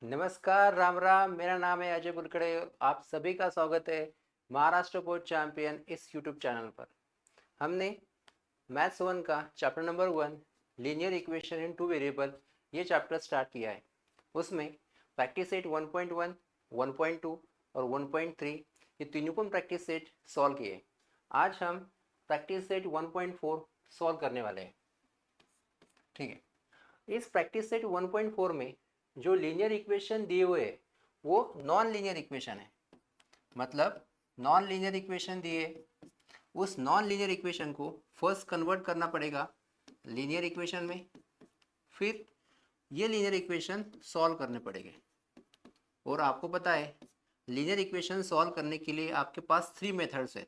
नमस्कार, राम राम। मेरा नाम है अजय बुलकड़े। आप सभी का स्वागत है महाराष्ट्र बोर्ड चैंपियन इस यूट्यूब चैनल पर। हमने मैथ्स 1 का chapter number 1 linear equation in two variable ये चैप्टर स्टार्ट किया है। उसमें प्रैक्टिस सेट 1.1, 1.2 और 1.3 ये तीनों को प्रैक्टिस सेट सॉल्व किए। आज हम प्रैक्टिस सेट 1.4 सॉल्व करने वाले हैं। ठीक है, इस प्रैक्टिस सेट 1.4 में जो लीनियर इक्वेशन दिए हुए है वो नॉन लीनियर इक्वेशन है। मतलब नॉन लीनियर इक्वेशन दिए, उस नॉन लीनियर इक्वेशन को फर्स्ट कन्वर्ट करना पड़ेगा लीनियर इक्वेशन में, फिर ये लीनियर इक्वेशन सॉल्व करने पड़ेंगे। और आपको पता है लीनियर इक्वेशन सॉल्व करने के लिए आपके पास 3 मेथड्स है।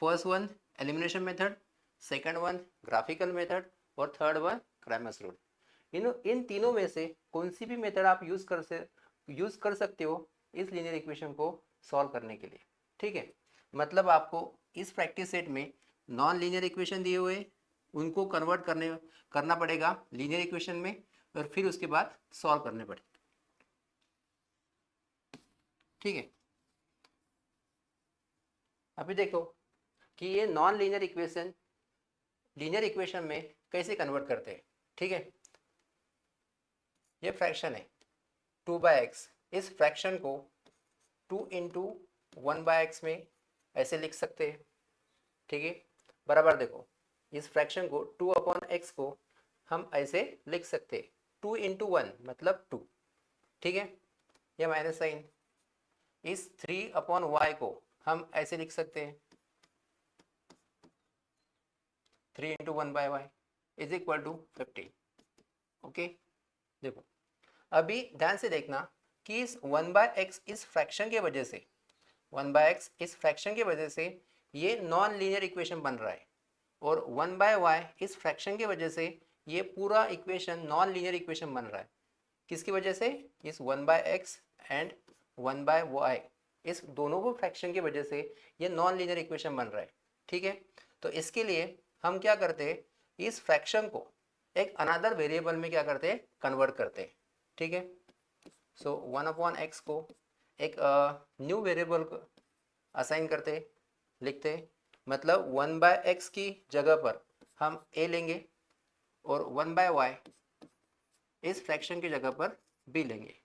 First one elimination method, second one graphical method और थर्ड वन क्रैमर्स रूल। इन तीनों में से कौन सी भी मेथड आप यूज कर सकते हो इस लीनियर इक्वेशन को सॉल्व करने के लिए। ठीक है, मतलब आपको इस प्रैक्टिस सेट में नॉन लीनियर इक्वेशन दिए हुए उनको कन्वर्ट करना पड़ेगा लीनियर इक्वेशन में, और फिर उसके बाद सॉल्व करने पड़ेंगे। ठीक है, अभी देखो कि ये non linear equation linear equation में कैसे कन्वर्ट करते हैं। ठीक है, ये फ्रैक्शन है 2/x। इस फ्रैक्शन को 2 इंटू 1/x में ऐसे लिख सकते हैं। ठीक है, बराबर देखो, इस फ्रैक्शन को 2/x को हम ऐसे लिख सकते हैं, 2 इंटू 1 मतलब 2। ठीक है, ये माइनस साइन। इस 3/y को हम ऐसे लिख सकते हैं, 3 into 1/y is equal to 15। Okay, देखो अभी ध्यान से देखना कि इस 1/x इस फ्रैक्शन के वजह से 1/x इस फ्रैक्शन की वजह से ये नॉन लीनियर इक्वेशन बन रहा है, और 1/y इस फ्रैक्शन की वजह से ये पूरा इक्वेशन नॉन लीनियर इक्वेशन बन रहा है। किसकी वजह से? इस 1/x एंड 1/y इस दोनों को फ्रैक्शन की वजह से ये नॉन लीनियर इक्वेशन बन रहा है। ठीक है, तो इसके लिए हम क्या करते हैं, इस फ्रैक्शन को एक अनदर वेरिएबल में क्या करते हैं, कन्वर्ट करते हैं। ठीक है, सो 1/x को एक न्यू वेरिएबल असाइन करते लिखते, मतलब 1/x की जगह पर हम a लेंगे और 1/y इस फ्रैक्शन की जगह पर b लेंगे।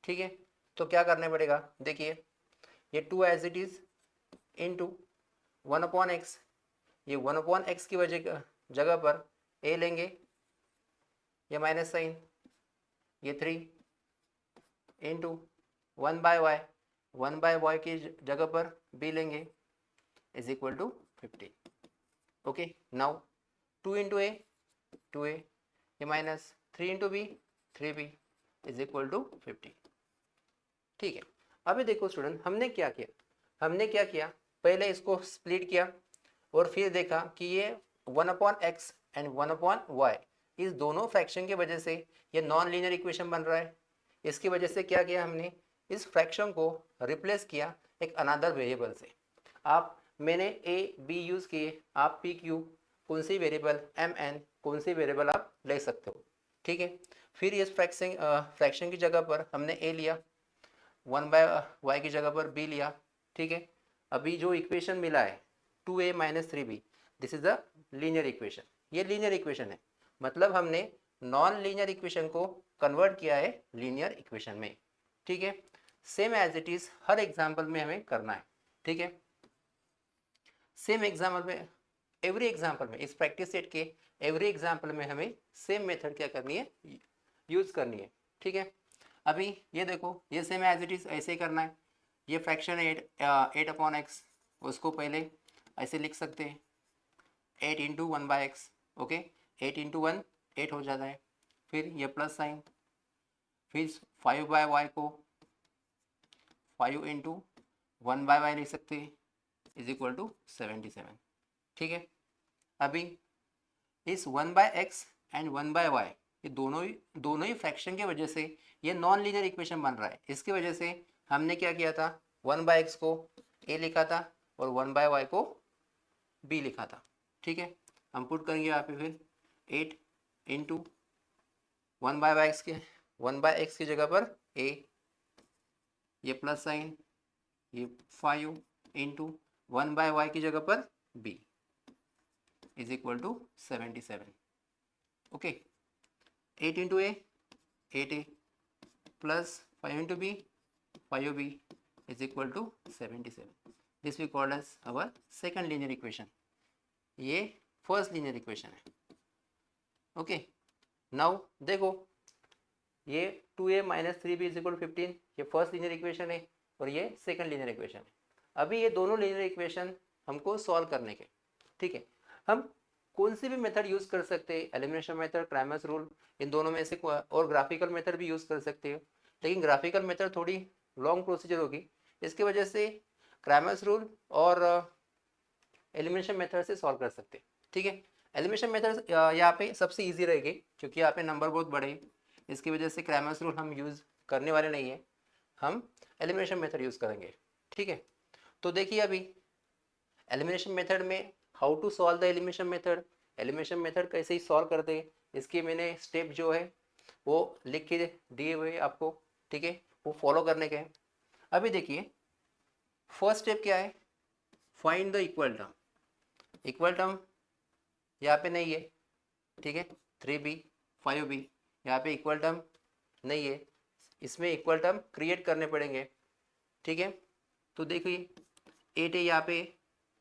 ठीक है, तो क्या करने पड़ेगा, देखिए ये 2 as it is into 1/x, ये 1/x की जगह पर a लेंगे, ये माइनस साइन, ये 3 इंटू 1/y, 1/y की जगह पर b लेंगे is equal to 50। Okay, now 2 into a 2a, ये minus 3 into b 3b is equal to 50। ठीक है, अभी देखो स्टूडेंट, हमने क्या किया, पहले इसको स्प्लिट किया और फिर देखा कि ये 1/x एंड 1/y इस दोनों फ्रैक्शन की वजह से ये नॉन लीनियर इक्वेशन बन रहा है। इसकी वजह से क्या किया हमने, इस फ्रैक्शन को रिप्लेस किया एक अनदर वेरिएबल से। मैंने ए बी यूज़ किए, आप पी क्यू कौन सी वेरिएबल एम एन कौन सी वेरिएबल आप ले सकते हो। ठीक है, फिर इस फ्रैक्शन की जगह पर हमने ए लिया, 1/y की जगह पर b लिया। ठीक है, अभी जो इक्वेशन मिला है 2a minus 3b, this is the linear equation. ये लीनियर इक्वेशन है, मतलब हमने नॉन लीनियर इक्वेशन को कन्वर्ट किया है लीनियर इक्वेशन में। ठीक है, सेम एज इट इज हर एग्जाम्पल में हमें करना है। ठीक है, सेम एग्जाम्पल में, एवरी एग्जाम्पल में, इस प्रैक्टिस सेट के एवरी एग्जाम्पल में हमें सेम मेथड क्या करनी है, यूज करनी है। ठीक है, अभी ये देखो, ये सेम एज इट इज ऐसे ही करना है। ये फ्रैक्शन 8/x, उसको पहले ऐसे लिख सकते हैं 8 इंटू 1/x। ओके, 8 इंटू 1 8 हो जाता है, फिर ये प्लस साइन, फिर 5/y को 5 इंटू 1/y लिख सकते हैं इज इक्वल टू 77। ठीक है, अभी इस 1/x एंड 1/y ये दोनों ही फ्रैक्शन की वजह से ये नॉन लीनियर इक्वेशन बन रहा है। इसकी वजह से हमने क्या किया था, 1/x को a लिखा था और 1/y को b लिखा था। ठीक है, हम पुट करेंगे यहाँ पे फिर 8 इंटू 1/x की जगह पर a ये प्लस साइन, ये 5 इंटू 1/y की जगह पर b is equal to 77. Okay, 8 into a 8a plus 5 into b 5b is equal to 77. This we call as our second linear equation. ये first linear equation है. Okay. Now देखो, ये 2a minus 3b is equal to 15 ये first linear equation है और ये second linear equation है. अभी ये दोनों linear equation हमको solve करने के, ठीक है. हम कौन सी भी मेथड यूज़ कर सकते हैं, एलिमिनेशन मेथड, क्राइमर्स रूल, इन दोनों में से, और ग्राफिकल मेथड भी यूज़ कर सकते हो. लेकिन ग्राफिकल मेथड थोड़ी लॉन्ग प्रोसीजर होगी, इसके वजह से क्राइमर्स रूल और एलिमिनेशन मेथड से सॉल्व कर सकते हैं. ठीक है, एलिमिनेशन मेथड यहाँ पे सबसे इजी रहेगी क्योंकि यहाँ पे नंबर बहुत बड़े हैं, इसकी वजह से क्राइमर्स रूल हम यूज़ करने वाले नहीं है, हम एलिमिनेशन मेथड यूज़ करेंगे. ठीक है, तो देखिए अभी एलिमिनेशन मेथड में how to solve the elimination method कैसे ही सॉल्व करते हैं, इसके मैंने स्टेप जो है वो लिख के दिए हुए आपको. ठीक है, वो फॉलो करने के हैं. अभी देखिए फर्स्ट स्टेप क्या है, फाइंड द इक्वल टर्म यहाँ पे नहीं है. ठीक है, 3b 5b यहाँ पे इक्वल टर्म नहीं है, इसमें इक्वल टर्म क्रिएट करने पड़ेंगे. ठीक है, तो देखिए 8a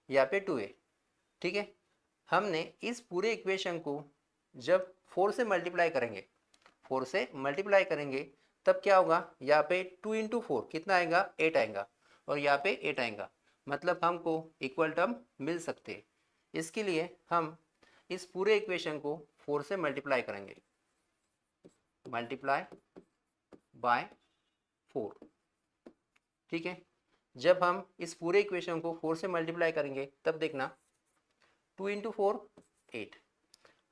यहाँ पे 2a. ठीक है, हमने इस पूरे इक्वेशन को जब 4 से मल्टीप्लाई करेंगे तब क्या होगा, यहाँ पे 2 इंटू 4 कितना आएगा, 8 आएगा और यहाँ पे 8 आएगा, मतलब हमको इक्वल टर्म मिल सकते हैं. इसके लिए हम इस पूरे इक्वेशन को 4 से मल्टीप्लाई करेंगे, मल्टीप्लाई बाय 4. ठीक है, जब हम इस पूरे इक्वेशन को 4 से मल्टीप्लाई करेंगे तब देखना 2 इंटू 4 8,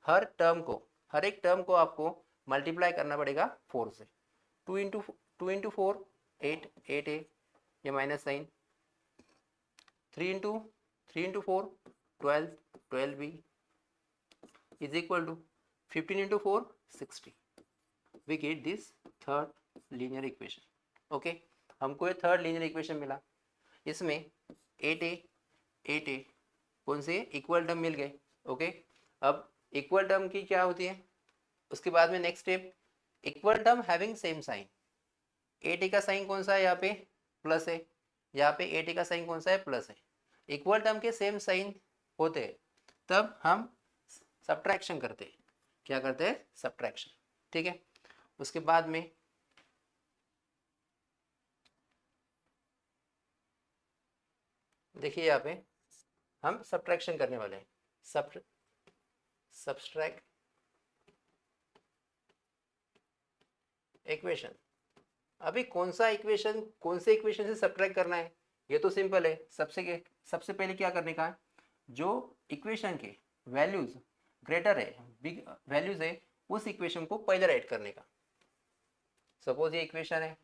हर एक टर्म को आपको मल्टीप्लाई करना पड़ेगा 4 से. 2 इंटू 4 8 8a ये minus sign, 3 into 4 12 12b is equal to 15 into 4 60. We get this third linear equation. Okay, हमको ये थर्ड लीनियर इक्वेशन मिला. इसमें 8a कौन से इक्वल टर्म मिल गए. ओके, अब इक्वल टर्म की क्या होती है, उसके बाद में next step equal term having same sign. 8a का साइन कौन सा है, यहाँ पे प्लस है, यहाँ पे 8a का साइन कौन सा है, प्लस है. इक्वल टर्म के सेम साइन होते हैं तब हम सब्ट्रैक्शन करते हैं. क्या करते हैं, सब्ट्रैक्शन. ठीक है, उसके बाद में देखिए यहाँ पे हम सब्ट्रैक्शन करने वाले हैं. Subtract equation. अभी कौन से इक्वेशन से सब्ट्रैक्ट करना है, ये तो सिंपल है. सबसे पहले क्या करने का है, जो इक्वेशन के वैल्यूज ग्रेटर है, बिग वैल्यूज है, उस इक्वेशन को पहले राइट करने का. सपोज ये इक्वेशन है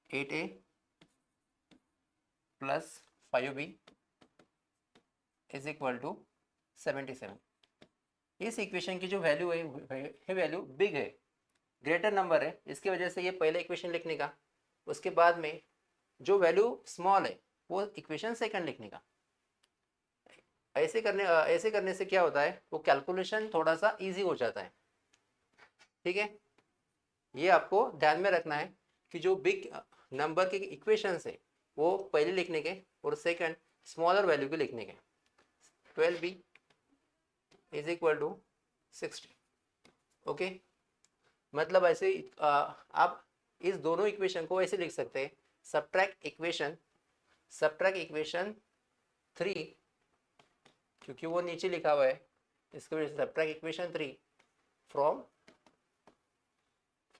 8a plus 5b is equal to 77. इस इक्वेशन की जो वैल्यू है वैल्यू बिग है, ग्रेटर नंबर है, इसकी वजह से ये पहले इक्वेशन लिखने का. उसके बाद में जो वैल्यू स्मॉल है वो इक्वेशन सेकंड लिखने का. ऐसे करने से क्या होता है, वो कैलकुलेशन थोड़ा सा इजी हो जाता है. ठीक है, ये आपको ध्यान में रखना है कि जो बिग नंबर के इक्वेशंस है वो पहले लिखने के और सेकंड स्मॉलर वैल्यू के लिखने के. 12b is equal to 60. Okay, मतलब ऐसे आप इस दोनों इक्वेशन को ऐसे लिख सकते हैं, सब्ट्रैक्ट इक्वेशन 3, क्योंकि वो नीचे लिखा हुआ है इसकी वजह से सब्ट्रैक्ट इक्वेशन 3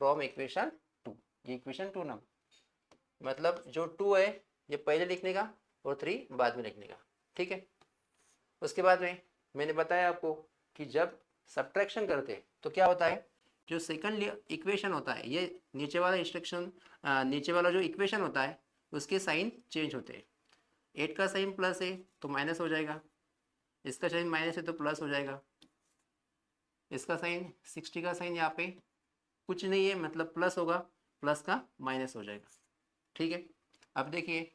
फ्रॉम इक्वेशन 2. ये इक्वेशन 2 ना, मतलब जो 2 है ये पहले लिखने का और 3 बाद में लिखने का. ठीक है, उसके बाद में मैंने बताया आपको कि जब सब्ट्रैक्शन करते हैं तो क्या होता है, जो सेकंड इक्वेशन होता है, ये नीचे वाला जो इक्वेशन होता है उसके साइन चेंज होते हैं. 8 का साइन प्लस है तो माइनस हो जाएगा, इसका साइन माइनस है तो प्लस हो जाएगा, इसका साइन 60 का साइन यहाँ पे कुछ नहीं है मतलब प्लस होगा, प्लस का माइनस हो जाएगा, ठीक है। अब देखिए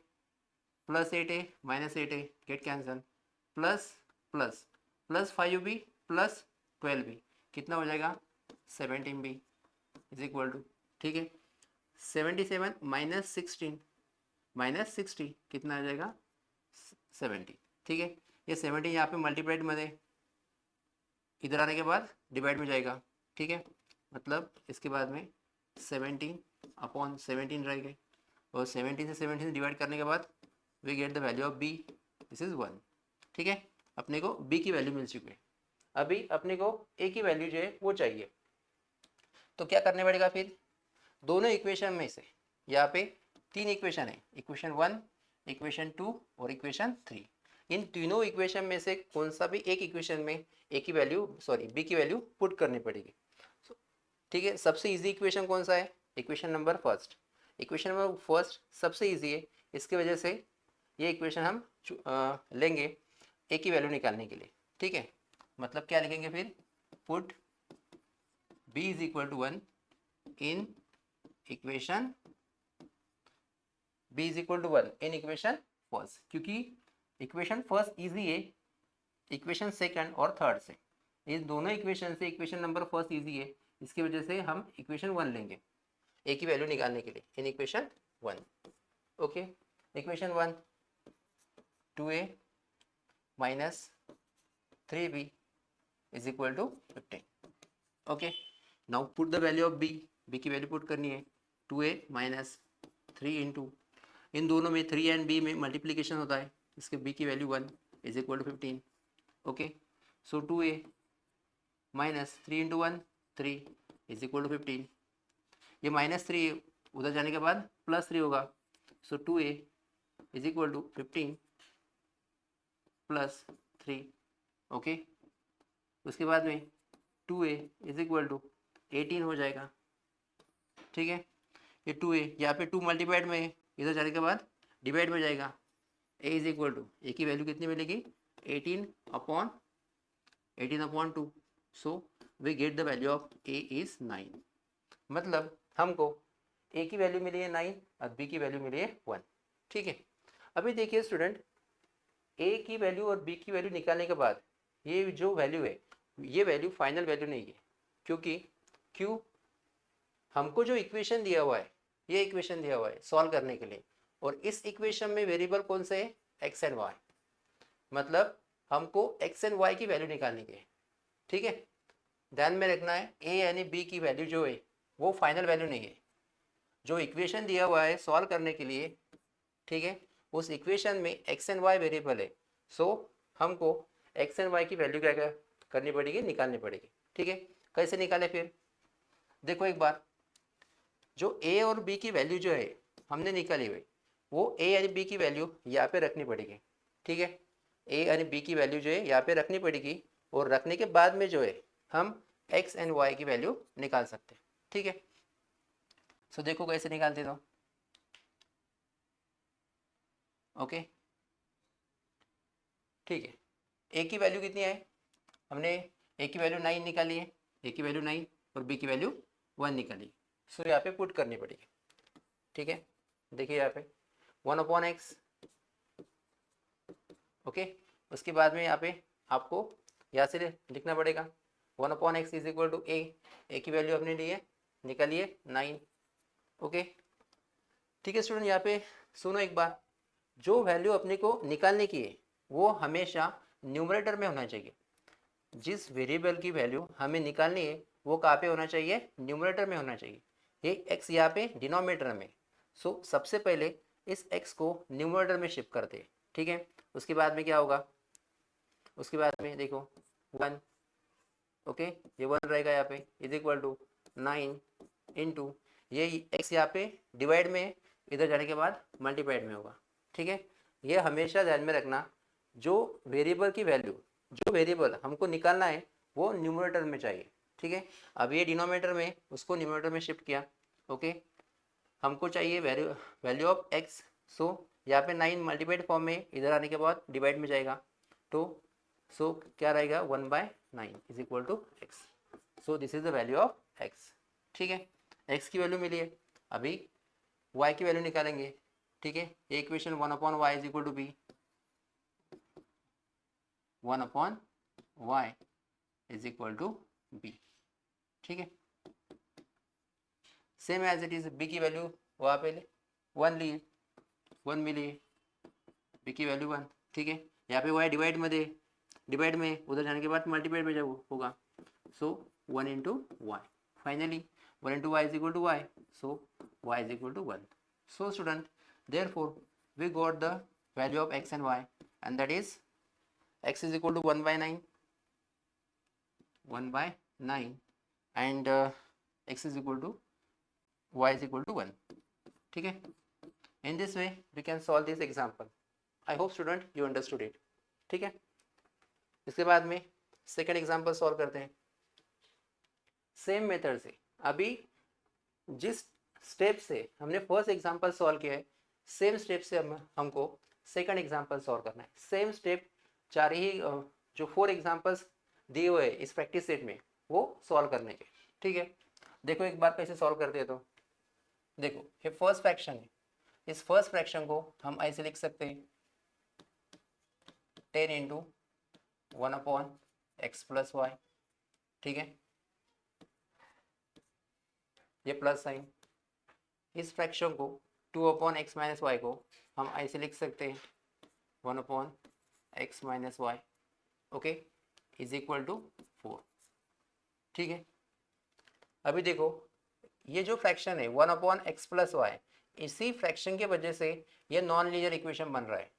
+8 है -8 है, get cancel, plus plus plus 5b plus 12b कितना हो जाएगा 17b इज इक्वल टू, ठीक है। 77 -16 कितना आ जाएगा 70, ठीक है। ये 70 यहाँ पे मल्टीप्लाइड में है, इधर आने के बाद डिवाइड में जाएगा, ठीक है। मतलब इसके बाद में 17/17 रह गए, और 17 से 17 डिवाइड करने के बाद we get the value of b, this is 1, ठीक है। अपने को b की वैल्यू मिल चुकी है। अभी अपने को a की वैल्यू जो है वो चाहिए, तो क्या करने पड़ेगा फिर, दोनों इक्वेशन में से यहाँ पे 3 इक्वेशन है, इक्वेशन 1, इक्वेशन 2 और इक्वेशन 3। इन तीनों इक्वेशन में से कौन सा भी एक इक्वेशन में a की वैल्यू b की वैल्यू पुट करनी पड़ेगी, ठीक है। सबसे इजी इक्वेशन कौन सा है, equation number first. Equation number first सबसे इजी है, इसकी वजह से ये इक्वेशन हम लेंगे a की वैल्यू निकालने के लिए, ठीक है। मतलब क्या लिखेंगे फिर, put b is equal to 1 in equation b is equal to 1 in equation first, क्योंकि इक्वेशन फर्स्ट इजी है इक्वेशन सेकंड और थर्ड से, ये दोनों इक्वेशन से इक्वेशन नंबर फर्स्ट इजी है, इसकी वजह से हम इक्वेशन 1 लेंगे a की वैल्यू निकालने के लिए in equation 1, okay. Equation 1 2a minus 3b is equal to 15, okay. Now put the value of b की वैल्यू पुट करनी है, 2a माइनस 3 इंटू, इन दोनों में 3 एंड b में मल्टीप्लीकेशन होता है, इसके b की value 1 is equal to 15, okay. So 2a minus 3 into 1 3 is equal to 15, ये -3 उधर जाने के बाद +3 होगा, so 2a is equal to 15 plus 3, okay. उसके बाद में 2a इज इक्वल टू 18 हो जाएगा, ठीक है। ये 2a यहाँ पे 2 मल्टीप्लाइड में है, इधर जाने के बाद डिवाइड में जाएगा, a is equal to a की वैल्यू कितनी मिलेगी 18/2, so we get the value of a is 9। मतलब हमको a की वैल्यू मिली है 9 और b की वैल्यू मिली है 1, ठीक है। अभी देखिए स्टूडेंट, a की वैल्यू और b की वैल्यू निकालने के बाद ये जो वैल्यू है ये वैल्यू फाइनल वैल्यू नहीं है, क्यों हमको जो इक्वेशन दिया हुआ है ये इक्वेशन दिया हुआ है सॉल्व करने के लिए, और इस इक्वेशन में वेरिएबल कौन से है x एंड y, मतलब हमको x एंड y की वैल्यू निकालनी है, ठीक है। ध्यान में रखना है a यानी b की वैल्यू जो है वो फाइनल वैल्यू नहीं है, जो इक्वेशन दिया हुआ है सॉल्व करने के लिए, ठीक है, उस इक्वेशन में x एंड y वेरिएबल है, सो हमको x एंड y की वैल्यू क्या करनी पड़ेगी, निकालनी पड़ेगी, ठीक है। कैसे निकाले फिर, देखो एक बार, जो a और b की वैल्यू जो है हमने निकाली हुई वो a यानी b की वैल्यू यहाँ पे रखनी पड़ेगी, ठीक है। a यानी b की वैल्यू जो है यहाँ पे रखनी पड़ेगी, और रखने के बाद में जो है हम x एंड y की वैल्यू निकाल सकते हैं, ठीक है। सो देखो कैसे निकालते तो, ओके, ठीक है। a की वैल्यू कितनी है, हमने a की वैल्यू 9 निकाली है, a की वैल्यू 9 और b की वैल्यू 1 निकाली, सो यहाँ पे पुट करनी पड़ेगी, ठीक है। देखिए यहाँ पे 1/x, ओके। उसके बाद में यहाँ पे आपको यहाँ से लिखना पड़ेगा 1/x is equal to a की वैल्यू अपने लिए निकालिए 9, ओके, ठीक है। स्टूडेंट यहाँ पे सुनो एक बार, जो वैल्यू अपने को निकालने की है वो हमेशा न्यूमरेटर में होना चाहिए, जिस वेरिएबल की वैल्यू हमें निकालनी है वो कहाँ पे होना चाहिए, न्यूमरेटर में होना चाहिए। ये x यहाँ पे डिनोमिनेटर में, सो सबसे पहले इस x को न्यूमरेटर में शिफ्ट करते हैं, ठीक है। उसके बाद में क्या होगा, उसके बाद में देखो 1, ओके, ये 1 रहेगा यहाँ पे इज इक्वल टू 9 इंटू, ये x यहाँ पे डिवाइड में, इधर जाने के बाद मल्टीप्लाइड में होगा, ठीक है। ये हमेशा ध्यान में रखना, जो वेरिएबल की वैल्यू, जो वेरिएबल हमको निकालना है वो न्यूमरेटर में चाहिए, ठीक है। अब ये डिनोमिनेटर में, उसको न्यूमरेटर में शिफ्ट किया, ओके। हमको चाहिए वैल्यू ऑफ x, सो यहाँ पे 9 मल्टीप्लाइड फॉर्म में, इधर आने के बाद डिवाइड में जाएगा, तो सो क्या रहेगा 1/9 is equal to x, so this is the value of x, ठीक है। x की वैल्यू मिली है, अभी y की वैल्यू निकालेंगे, ठीक है। ये equation 1/y is equal to b, 1/y is equal to b, ठीक है। Same as it is, b की वैल्यू वहाँ पे ले 1 लिए, 1 मिली, बी की वैल्यू 1, ठीक है। यहाँ पे y डिवाइड में उधर जाने के बाद मल्टीप्लाइड में जब होगा, so 1 into y, finally 1 into y is equal to y, so y is equal to 1. So student, therefore we got the value of x and y, and that is x is equal to 1 by 9, 1 by 9, and x is equal to y is equal to 1, ठीक है। In this way we can solve this example. I hope student you understood it, ठीक है। इसके बाद में second example solve करते हैं same method से। अभी जिस स्टेप से हमने फर्स्ट एग्जाम्पल सॉल्व किया है, सेम स्टेप से हमको सेकंड एग्जाम्पल सॉल्व करना है। सेम स्टेप, चार ही जो 4 एग्जाम्पल्स दिए हुए हैं इस प्रैक्टिस सेट में, वो सॉल्व करने के, ठीक है। देखो एक बार कैसे सॉल्व करते हैं, तो देखो ये फर्स्ट फ्रैक्शन है, इस फर्स्ट फ्रैक्शन को हम ऐसे लिख सकते हैं 10 इंटू 1/x प्लस वाई, ठीक है, ये प्लस साइन। इस फ्रैक्शन को 2/x माइनस वाई को हम ऐसे लिख सकते हैं 1/x minus Y, okay, is equal to 4, ठीक है। अभी देखो ये जो फ्रैक्शन है 1/x प्लस वाई, इसी फ्रैक्शन के वजह से ये नॉन लीनियर इक्वेशन बन रहा है।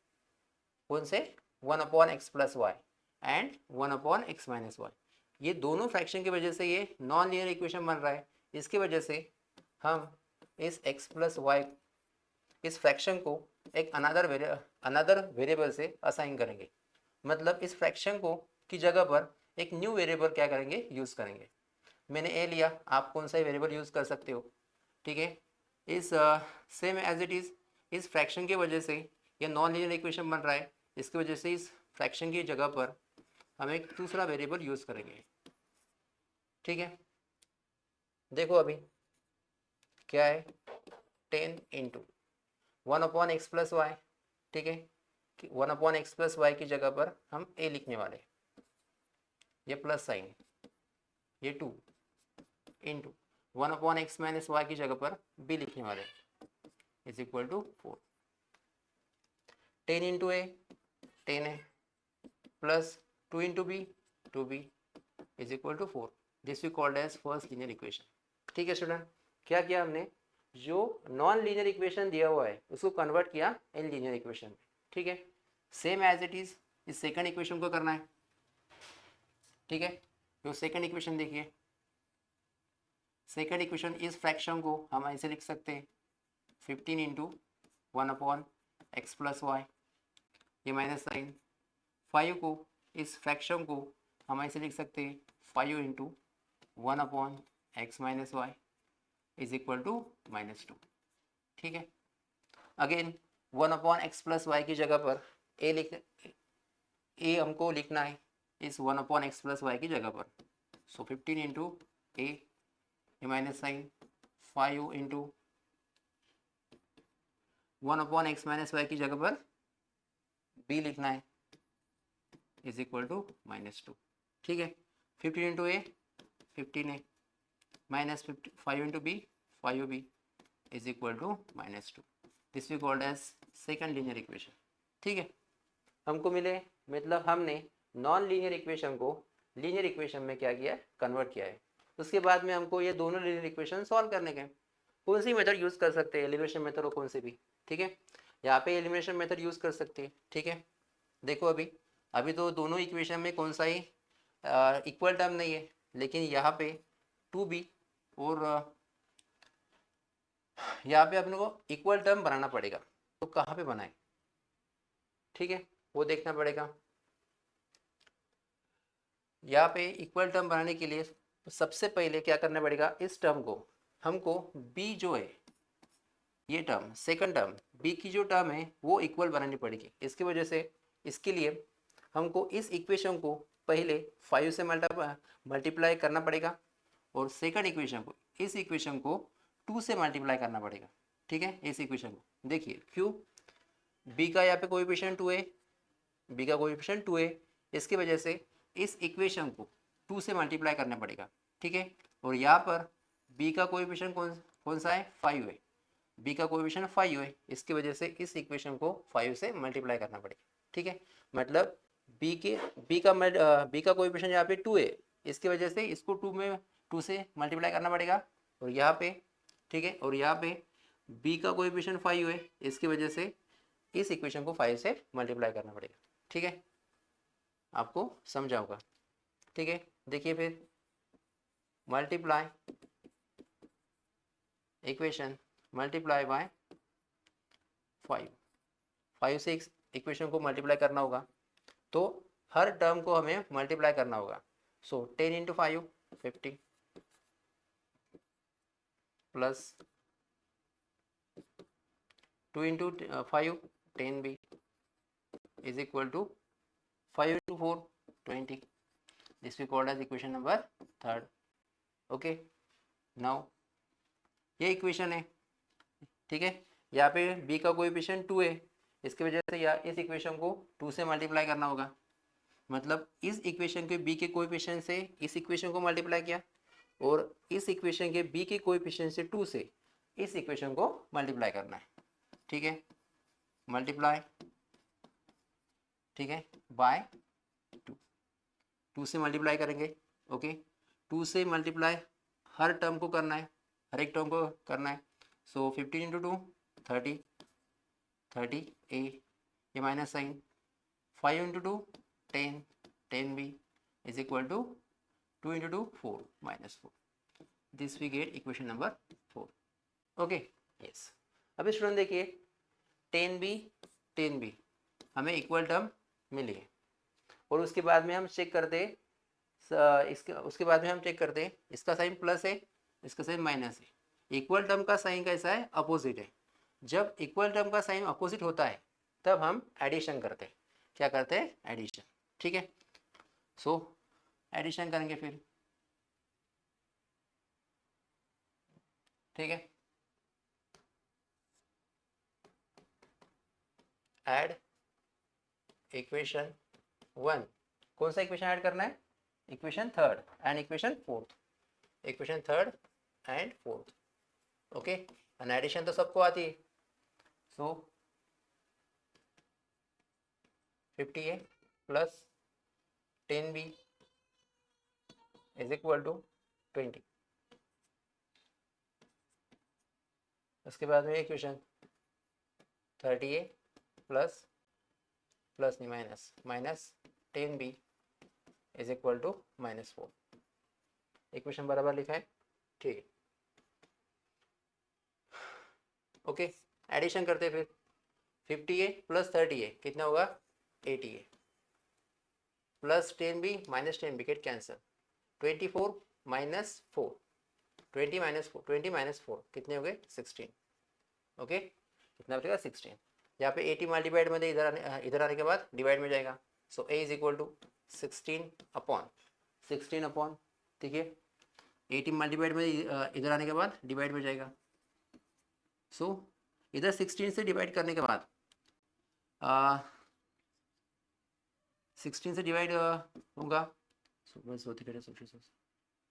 कौन से? 1/x plus y and 1/x minus y, ये दोनों फ्रैक्शन की वजह से ये नॉन लीनियर इक्वेशन बन रहा है। इसकी वजह से हम इस x प्लस वाई, इस फ्रैक्शन को एक अनदर वेरिएबल से असाइन करेंगे। मतलब इस फ्रैक्शन को की जगह पर एक न्यू वेरिएबल क्या करेंगे, यूज़ करेंगे। मैंने ए लिया, आप कौन सा वेरिएबल यूज़ कर सकते हो, ठीक है। इस सेम एज इट इज़, इस फ्रैक्शन की वजह से ये नॉन लीनियर इक्वेशन बन रहा है, इसकी वजह से इस फ्रैक्शन की जगह पर हम एक दूसरा वेरिएबल यूज़ करेंगे, ठीक है। देखो अभी क्या है, 10 इंटू 1/x प्लस वाई, ठीक है। 1/x प्लस वाई की जगह पर हम a लिखने वाले, ये प्लस साइन, ये 2 इंटू 1/x माइनस वाई की जगह पर b लिखने वाले, is equal to 4। 10 into a 10 है, plus 2 into b 2b is equal to 4। This we called as first linear equation, ठीक है स्टूडेंट। क्या किया हमने, जो नॉन लीनियर इक्वेशन दिया हुआ है उसको कन्वर्ट किया इन लीनियर इक्वेशन में, ठीक है। सेम एज इट इज इस सेकंड इक्वेशन को करना है, ठीक है। तो सेकंड इक्वेशन देखिए, सेकंड इक्वेशन इस फ्रैक्शन को हम ऐसे लिख सकते हैं 15 इंटू 1/x प्लस वाई, ये माइनस साइन। 5 को, इस फ्रैक्शन को हम ऐसे लिख सकते हैं 5 into 1/x minus Y is equal to -2, ठीक है। अगेन 1/x प्लस वाई की जगह पर ए हमको लिखना है इस 1/x प्लस वाई की जगह पर। So 15 into a minus sign, 5 into 1/x minus y की जगह पर बी लिखना है, इज इक्वल टू -2, ठीक है। 15 इंटू ए 15 है, minus 5 into b 5b is equal to -2। This we called as second linear equation, ठीक है। हमको मिले, मतलब हमने नॉन लीनियर इक्वेशन को लीनियर इक्वेशन में क्या किया, कन्वर्ट किया है। उसके बाद में हमको ये दोनों लीनियर इक्वेशन सॉल्व करने के, कौन सी मेथड यूज़ कर सकते हैं, एलिमिनेशन मेथड और कौन से भी, ठीक है। यहाँ पे एलिमिनेशन मेथड यूज़ कर सकते हैं, ठीक है। देखो अभी तो दोनों इक्वेशन में कौन सा ही इक्वल टर्म नहीं है, लेकिन यहाँ पे 2b और यहाँ पे अपने को इक्वल टर्म बनाना पड़ेगा। तो कहाँ पे बनाए, ठीक है, वो देखना पड़ेगा। यहाँ पे इक्वल टर्म बनाने के लिए सबसे पहले क्या करना पड़ेगा, इस टर्म को हमको b जो है, ये टर्म सेकंड टर्म b की जो टर्म है वो इक्वल बनानी पड़ेगी। इसकी वजह से इसके लिए हमको इस इक्वेशन को पहले 5 से मल्टीप्लाई करना पड़ेगा, और सेकंड इक्वेशन को, इस इक्वेशन को 2 से मल्टीप्लाई करना पड़ेगा, ठीक है, इस इक्वेशन को। देखिए क्यों, बी का यहाँ पे कोएफिशिएंट 2 है, बी का कोएफिशिएंट 2 है, इसकी वजह से इस इक्वेशन को 2 से मल्टीप्लाई करना पड़ेगा, ठीक है। और यहाँ पर बी का कोएफिशिएंट कौन सा है, 5 है, बी का कोएफिशिएंट 5 है, इसकी वजह से इस इक्वेशन को 5 से मल्टीप्लाई करना पड़ेगा, ठीक है। मतलब बी का कोएफिशिएंट यहाँ पे 2 है, इसकी वजह से इसको 2 से मल्टीप्लाई करना पड़ेगा। और यहाँ पे, ठीक है, और यहाँ पे बी का कोएफिशिएंट 5 है, इसकी वजह से इस इक्वेशन को 5 से मल्टीप्लाई करना पड़ेगा, ठीक है, आपको समझा होगा, ठीक है। देखिए फिर मल्टीप्लाई इक्वेशन मल्टीप्लाई बाय 5 से इक्वेशन को मल्टीप्लाई करना होगा, तो हर टर्म को हमें मल्टीप्लाई करना होगा। So 10 into 5 50 plus 2 into 5 10 b is equal to 5 into 4 20, this we called as equation number 3rd। Okay, now ये इक्वेशन है, ठीक है। यहाँ पे b का कोएफिशिएंट 2 है, इसकी वजह से या इस इक्वेशन को 2 से मल्टीप्लाई करना होगा। मतलब इस इक्वेशन के b के कोएफिशिएंट से इस इक्वेशन को मल्टीप्लाई किया, और इस इक्वेशन के b के कोएफिशिएंट से 2 से इस इक्वेशन को मल्टीप्लाई करना है, ठीक है, मल्टीप्लाई, ठीक है, बाय 2 से मल्टीप्लाई करेंगे। ओके, 2 से मल्टीप्लाई हर टर्म को करना है, हर एक टर्म को करना है। सो 15 इंटू 2 30 30 ए, ये minus sign, 5 into 2 10 10 b is equal to 2 into 2 4 minus 4, this we get equation number 4। Okay, yes. अभी स्टूडेंट देखिए 10 बी हमें इक्वल टर्म मिली है, और उसके बाद में हम चेक करते उसके बाद में हम चेक करते हैं इसका साइन प्लस है, इसका साइन माइनस है। इक्वल टर्म का साइन कैसा है, अपोजिट है। जब इक्वल टर्म का साइन अपोजिट होता है तब हम एडिशन करते हैं। क्या करते हैं, एडिशन, ठीक है। सो एडिशन करेंगे फिर, ठीक है, ऐड इक्वेशन 1, कौन सा इक्वेशन ऐड करना है, equation 3rd and equation 4th, equation 3rd and 4th। Okay, and addition तो सबको आती है। So 50a plus 10b is equal to 20। उसके बाद में इक्वेशन 30a प्लस नहीं minus 10b is equal to -4। Equation बराबर लिखा है, ठीक है। ओके, एडिशन करते फिर 50a प्लस 30a कितना होगा, 80a plus 10b minus 10b get cancel, 24 minus 4 20 minus 4 कितने हो गए, 16। ओके, कितना बचेगा, 16। यहाँ पे 80 मल्टीप्लाइड में इधर आने के बाद डिवाइड में जाएगा। So a is equal to 16 upon, ठीक है, 80 मल्टीप्लाइड में इधर आने के बाद डिवाइड में जाएगा। सो इधर 16 से डिवाइड करने के बाद 16 से डिवाइड होगा,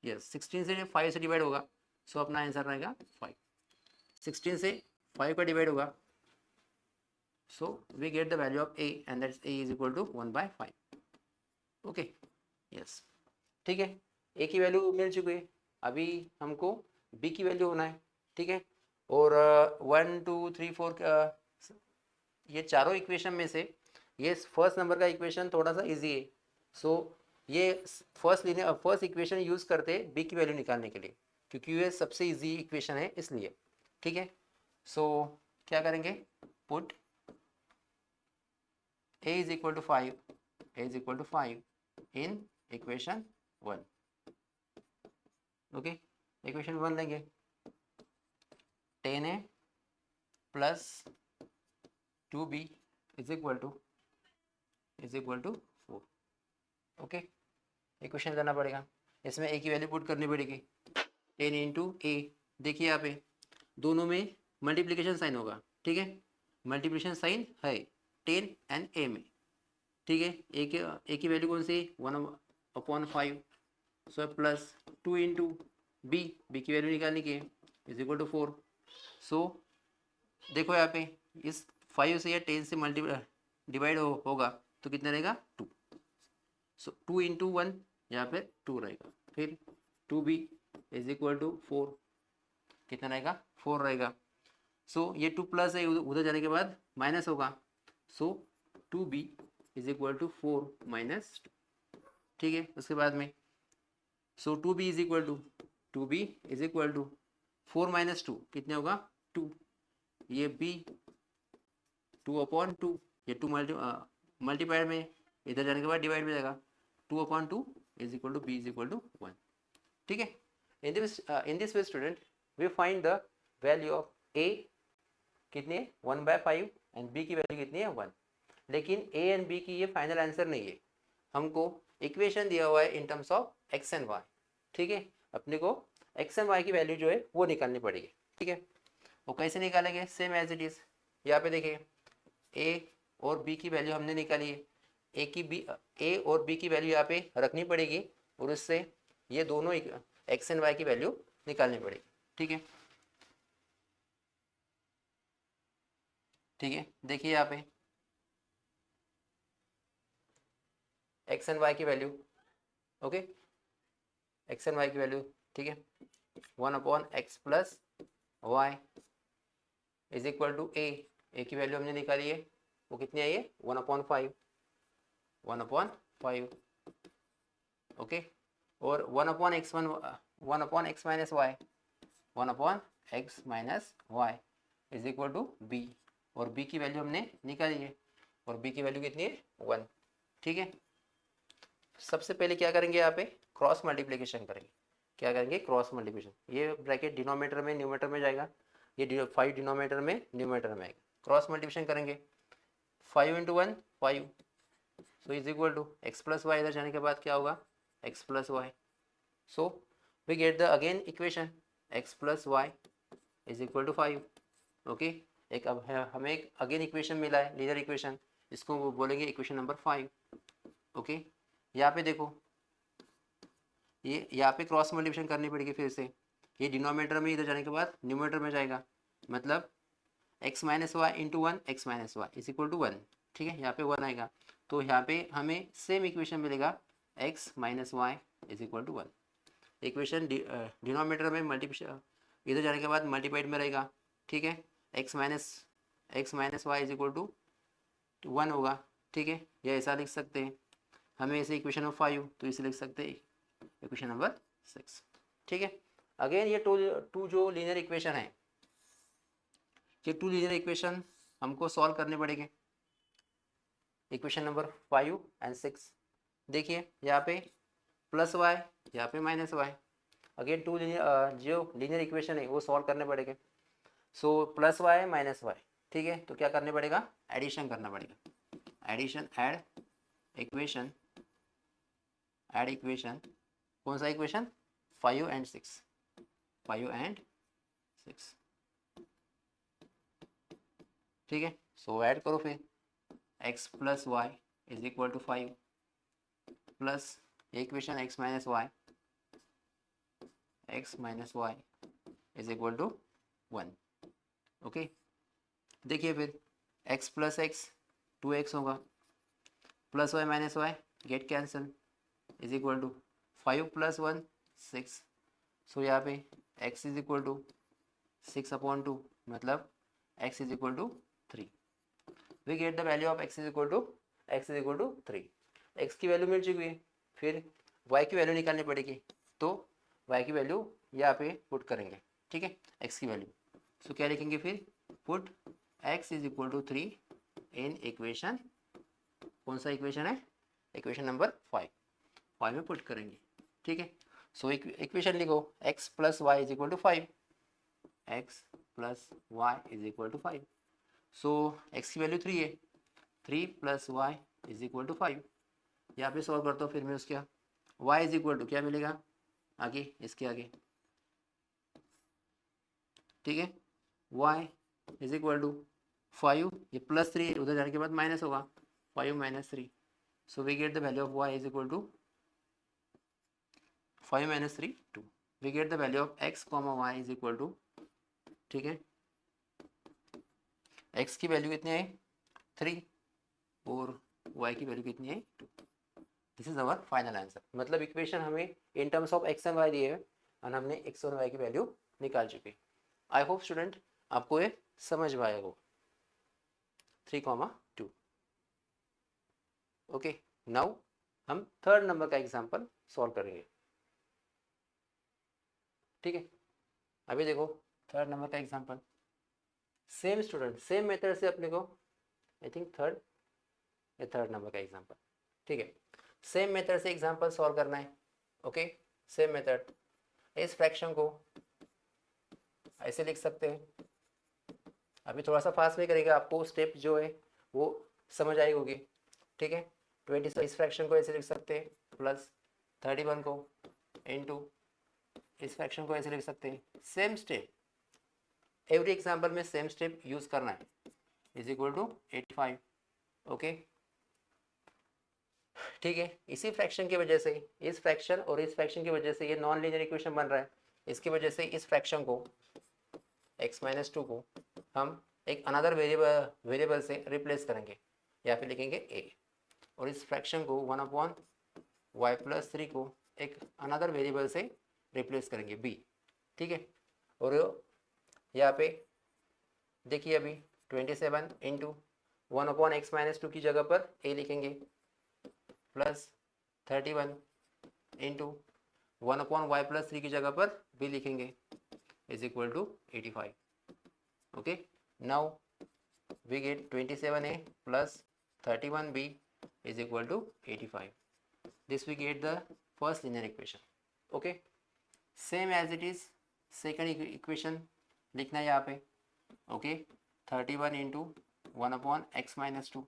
यस 16 से 5 से डिवाइड होगा। सो अपना आंसर रहेगा 5। 16 से 5 का डिवाइड होगा, so we get the value of a and that's a is equal to 1/5। Okay, yes, ठीक है, a की वैल्यू मिल चुकी है, अभी हमको b की वैल्यू होना है, ठीक है। और 1 2 3 4 ये चारों इक्वेशन में से ये फर्स्ट नंबर का इक्वेशन थोड़ा सा इजी है। सो ये फर्स्ट इक्वेशन यूज करते हैं b की वैल्यू निकालने के लिए, क्योंकि ये सबसे इजी इक्वेशन है इसलिए, ठीक है। सो क्या करेंगे, put a is equal to 5 in equation 1। Okay, equation 1 लेंगे, 10a plus 2b is equal to 4। Okay, equation करना पड़ेगा, इसमें a की वैल्यू पुट करनी पड़ेगी, 10 इंटू ए, देखिए यहाँ पे दोनों में मल्टीप्लिकेशन साइन होगा, ठीक है, मल्टीप्लिकेशन साइन है 10 एंड ए में, ठीक है। ए की वैल्यू कौन सी 1/5, सो प्लस 2 इंटू बी की वैल्यू निकालने की इज इक्वल टू 4। सो देखो यहाँ पे इस 5 से या 10 से डिवाइड होगा तो कितना रहेगा 2। सो 2 इंटू 1 यहाँ पे 2 रहेगा, फिर 2b इज इक्वल टू 4, कितना रहेगा 4 रहेगा। सो ये 2 प्लस है, उधर जाने के बाद माइनस होगा, so 2b is equal to 4 minus 2, ठीक है। उसके बाद में so 2b is equal to 4 minus 2 कितने होगा 2, ये b 2/2, ये 2 मल्टीप्लाइड में इधर जाने के बाद डिवाइड में जाएगा 2/2 is equal to b is equal to 1, ठीक है। In this way student we find the value of a कितनी है 1/5 एंड b की वैल्यू कितनी है 1। लेकिन a एंड b की ये फाइनल आंसर नहीं है, हमको इक्वेशन दिया हुआ है in terms of x and y, ठीक है। अपने को x एंड y की वैल्यू जो है वो निकालनी पड़ेगी, ठीक है। वो कैसे निकालेंगे, सेम एज इट इज। यहाँ पे देखिए a और b की वैल्यू हमने निकाली है, a और b की वैल्यू यहाँ पे रखनी पड़ेगी और उससे ये दोनों x एंड y की वैल्यू निकालनी पड़ेगी, ठीक है। ठीक है, देखिए यहाँ पे x एंड y की value, okay, x and y की वैल्यू, ठीक है, 1/x plus Y is equal to a की वैल्यू हमने निकाली है, वो कितनी आई है 1/5, ओके। और 1/x minus y 1/x minus Y is equal to b, और b की वैल्यू हमने निकाली है और b की वैल्यू कितनी है 1, ठीक है। सबसे पहले क्या करेंगे, यहाँ पे क्रॉस मल्टीप्लिकेशन करेंगे। क्या करेंगे, क्रॉस मल्टीप्लिकेशन। ये ब्रैकेट डिनोमीटर में न्यूमरेटर में जाएगा, ये 5 डिनोमीटर में न्यूमरेटर में आएगा। क्रॉस मल्टीप्लिकेशन करेंगे 5 into 1 5, so is equal to x plus y, इधर जाने के बाद क्या होगा x plus y. So we get the again equation x plus Y is equal to 5, okay. एक अब हमें एक अगेन इक्वेशन मिला है, लीनियर इक्वेशन, इसको वो बोलेंगे इक्वेशन नंबर 5, ओके। यहाँ पे देखो ये यहाँ पे क्रॉस मल्टीप्लिकेशन करनी पड़ेगी फिर से, ये डिनोमीटर में इधर जाने के बाद न्यूमरेटर में जाएगा, मतलब x minus Y into 1 x minus Y is equal to 1, ठीक है। यहाँ पे 1 आएगा तो यहाँ पे हमें सेम इक्वेशन मिलेगा x minus Y is equal to 1। Equation denominator में मल्टीप्लिकेशन इधर जाने के बाद मल्टीप्लाइड में रहेगा, ठीक है। x minus Y is equal to 1 होगा, ठीक है। या ऐसा लिख सकते हैं, हमें ऐसे इक्वेशन नंबर 5 तो इसे लिख सकते हैं इक्वेशन नंबर 6, ठीक है। अगेन ये टू जो लीनियर इक्वेशन है, ये 2 लीनियर इक्वेशन हमको सॉल्व करने पड़ेंगे, इक्वेशन नंबर 5 एंड 6। देखिए यहाँ पे प्लस वाई, यहाँ पे माइनस वाई, अगेन 2 जो लीनियर इक्वेशन है वो सॉल्व करने पड़ेंगे। So plus y minus y, ठीक है। तो क्या करने पड़ेगा, एडिशन करना पड़ेगा, एडिशन ऐड इक्वेशन कौन सा इक्वेशन 5 एंड 6, ठीक है। सो ऐड करो फिर x plus Y is equal to 5 plus equation x minus Y is equal to 1, okay. देखिए फिर x प्लस एक्स 2x होगा, plus y minus y get cancel is equal to 5 plus 1 6। So यहाँ पे x is equal to 6/2, मतलब x is equal to 3। We get the value of x is equal to 3। x की value मिल चुकी है, फिर y की value निकालनी पड़ेगी, तो y की वैल्यू यहाँ पे पुट करेंगे, ठीक है, x की वैल्यू। सो क्या लिखेंगे फिर, put x is equal to 3 in equation, कौन सा इक्वेशन है, इक्वेशन नंबर 5 में पुट करेंगे, ठीक है। सो इक्वेशन लिखो x plus Y is equal to 5, x plus Y is equal to 5। So x की वैल्यू 3 है, 3 plus Y is equal to 5। यहाँ पे सॉल्व करता हूँ फिर मैं उसका, y इज इक्वल टू क्या मिलेगा आगे, इसके आगे, ठीक है, y इज इक्वल टू 5, ये +3 उधर जाने के बाद माइनस होगा, 5 - 3, so we get the value of y is equal to 5 - 3 2, we get the value of x, y is equal to, ठीक है, x की वैल्यू कितनी आई 3 और y की वैल्यू कितनी आई 2। This is our final answer. मतलब इक्वेशन हमें in terms of x and y दिए हुए और हमने x और y की वैल्यू निकाल चुके। आई होप स्टूडेंट आपको ये समझ में आएगा। 3,2। ओके, नाउ हम थर्ड नंबर का एग्जांपल सॉल्व करेंगे। ठीक है, अभी देखो थर्ड नंबर का example, same student same method से अपने को, आई थिंक थर्ड नंबर का एग्जांपल, ठीक है, सेम मेथड से एग्जांपल सॉल्व करना है। ओके, सेम मेथड, इस फ्रैक्शन को ऐसे लिख सकते हैं। अभी थोड़ा सा फास्ट में करेगा, आपको स्टेप जो है वो समझ आई होगी। ठीक है, 20 इस फ्रैक्शन को ऐसे लिख सकते हैं, प्लस 31 को इनटू इस फ्रैक्शन को ऐसे लिख सकते हैं। सेम स्टेप, एवरी एग्जांपल में सेम स्टेप यूज करना है, इज इक्वल टू 85। ओके, ठीक है, इसी फ्रैक्शन की वजह से, इस फ्रैक्शन और इस फ्रैक्शन की वजह से ये नॉन लीनियर इक्वेशन बन रहा है। इसकी वजह से इस फ्रैक्शन को x - 2 को हम एक अनदर वेरिएबल से रिप्लेस करेंगे, या फिर लिखेंगे a, और इस फ्रैक्शन को 1/y + 3 को एक अनदर वेरिएबल से रिप्लेस करेंगे b। ठीक है, और यहाँ पे देखिए अभी 27 इंटू 1/x - 2 की जगह पर a लिखेंगे, प्लस 31 इंटू 1/y + 3 की जगह पर b लिखेंगे, is equal to 85। Okay, now we get 27a plus 31b is equal to 85. This we get the first linear equation. Okay, same as it is second equation लिखना है यहाँ पे। Okay, 31 into 1/x - 2,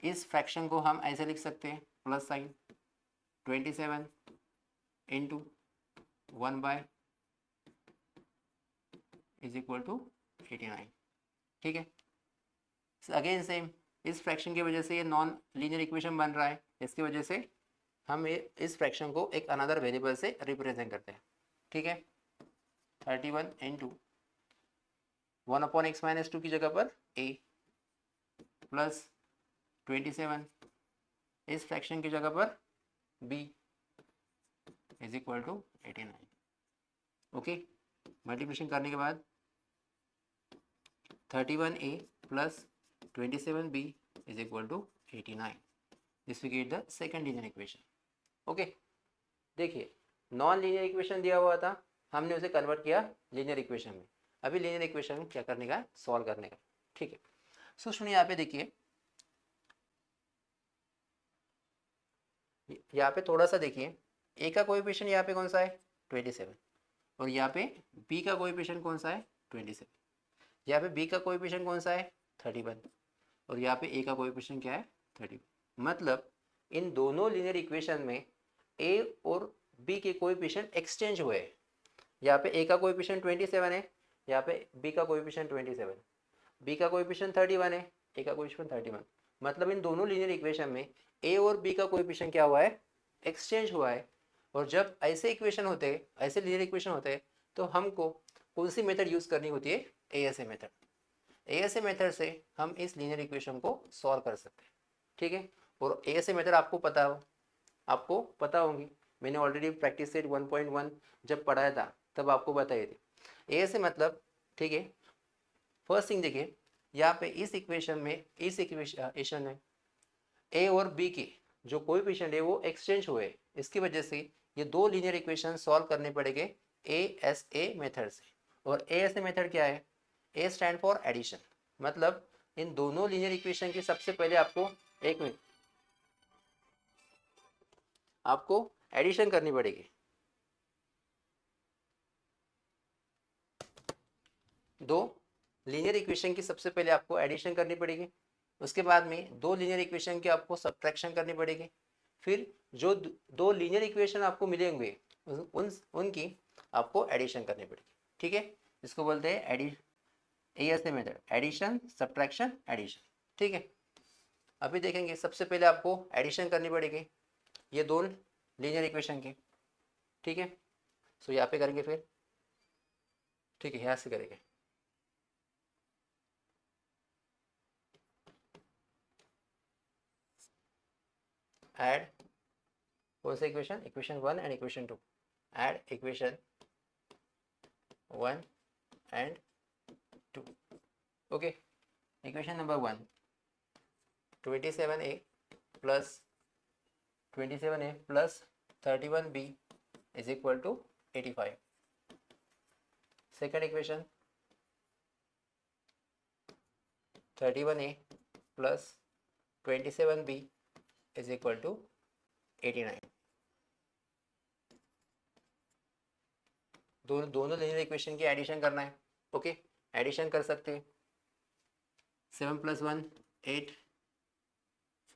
इस fraction को हम ऐसे लिख सकते हैं, plus sign 27 into 1 is equal to 89। ठीक है, अगेन सेम, इस फ्रैक्शन की वजह से ये नॉन लीनियर इक्वेशन बन रहा है, इसकी वजह से हम ये इस फ्रैक्शन को एक अनदर वेरिएबल से रिप्रेजेंट करते हैं। ठीक है, 31 इंटू 1/x - 2 की जगह पर a, प्लस 27 इस फ्रैक्शन की जगह पर b is equal to 89। Okay, multiplication करने के बाद 31a plus 27b is equal to 89. This we get the second linear equation. Okay, देखिए नॉन लीनियर इक्वेशन दिया हुआ था, हमने उसे कन्वर्ट किया लीनियर इक्वेशन में। अभी लीनियर इक्वेशन क्या करने का, सॉल्व करने का। ठीक है, सो सुनिए यहाँ पे देखिए, यहाँ पे थोड़ा सा देखिए, a का कोएफिशिएंट यहाँ पे कौन सा है 27, और यहाँ पे b का कोएफिशिएंट कौन सा है 27, यहाँ पे b का कोएफिशिएंट कौन सा है 31, और यहाँ पे a का कोएफिशिएंट क्या है 30। मतलब इन दोनों लीनियर इक्वेशन में a और b के कोएफिशिएंट एक्सचेंज हुए हैं। यहाँ पे a का कोएफिशिएंट 27 है, यहाँ पे b का कोएफिशिएंट 27, b का कोएफिशिएंट 31 है, a का कोएफिशिएंट 31। मतलब इन दोनों लीनियर इक्वेशन में a और b का कोएफिशिएंट क्या हुआ है, एक्सचेंज हुआ है। और जब ऐसे इक्वेशन होते हैं, ऐसे लीनियर इक्वेशन होते हैं, तो हमको कौन सी मेथड यूज करनी होती है, ASA मेथड। ASA मेथड से हम इस लीनियर इक्वेशन को सॉल्व कर सकते हैं। ठीक है, और ASA मेथड आपको पता होंगी, मैंने ऑलरेडी प्रैक्टिस सेट 1.1 जब पढ़ाया था तब आपको बताई थी। ASA मतलब, ठीक है, फर्स्ट थिंग देखिए, यहाँ पे इस इक्वेशन में a और b की जो कोएफिशिएंट है वो एक्सचेंज हुए, इसकी वजह से ये दो लीनियर इक्वेशन सॉल्व करने पड़ेंगे ASA मेथड से। और ASA मेथड क्या है, A स्टैंड फॉर एडिशन। मतलब इन दोनों लीनियर इक्वेशन की सबसे पहले आपको एडिशन करनी पड़ेगी। दो लीनियर इक्वेशन की सबसे पहले आपको एडिशन करनी पड़ेगी, उसके बाद में दो लीनियर इक्वेशन की आपको सब्ट्रैक्शन करनी पड़ेगी, फिर जो दो लीनियर इक्वेशन आपको मिलेंगे उनकी आपको एडिशन करनी पड़ेगी। ठीक है, इसको बोलते हैं ASA method, addition subtraction addition. ठीक है, अभी देखेंगे सबसे पहले आपको एडिशन करनी पड़ेगी ये दोनों लीनियर इक्वेशन की। ठीक है, सो यहाँ पे करेंगे फिर। ठीक है, यहाँ से करेंगे। ऐड कौन सा equation, equation 1 and equation 2। Add equation 1 and 2। Okay, equation number 1 27a plus 27a plus 31b is equal to 85। Second equation 31a plus 27b is equal to 89। दोनों लीनियर इक्वेशन की एडिशन करना है। ओके, एडिशन कर सकते हैं। 7 + 1 8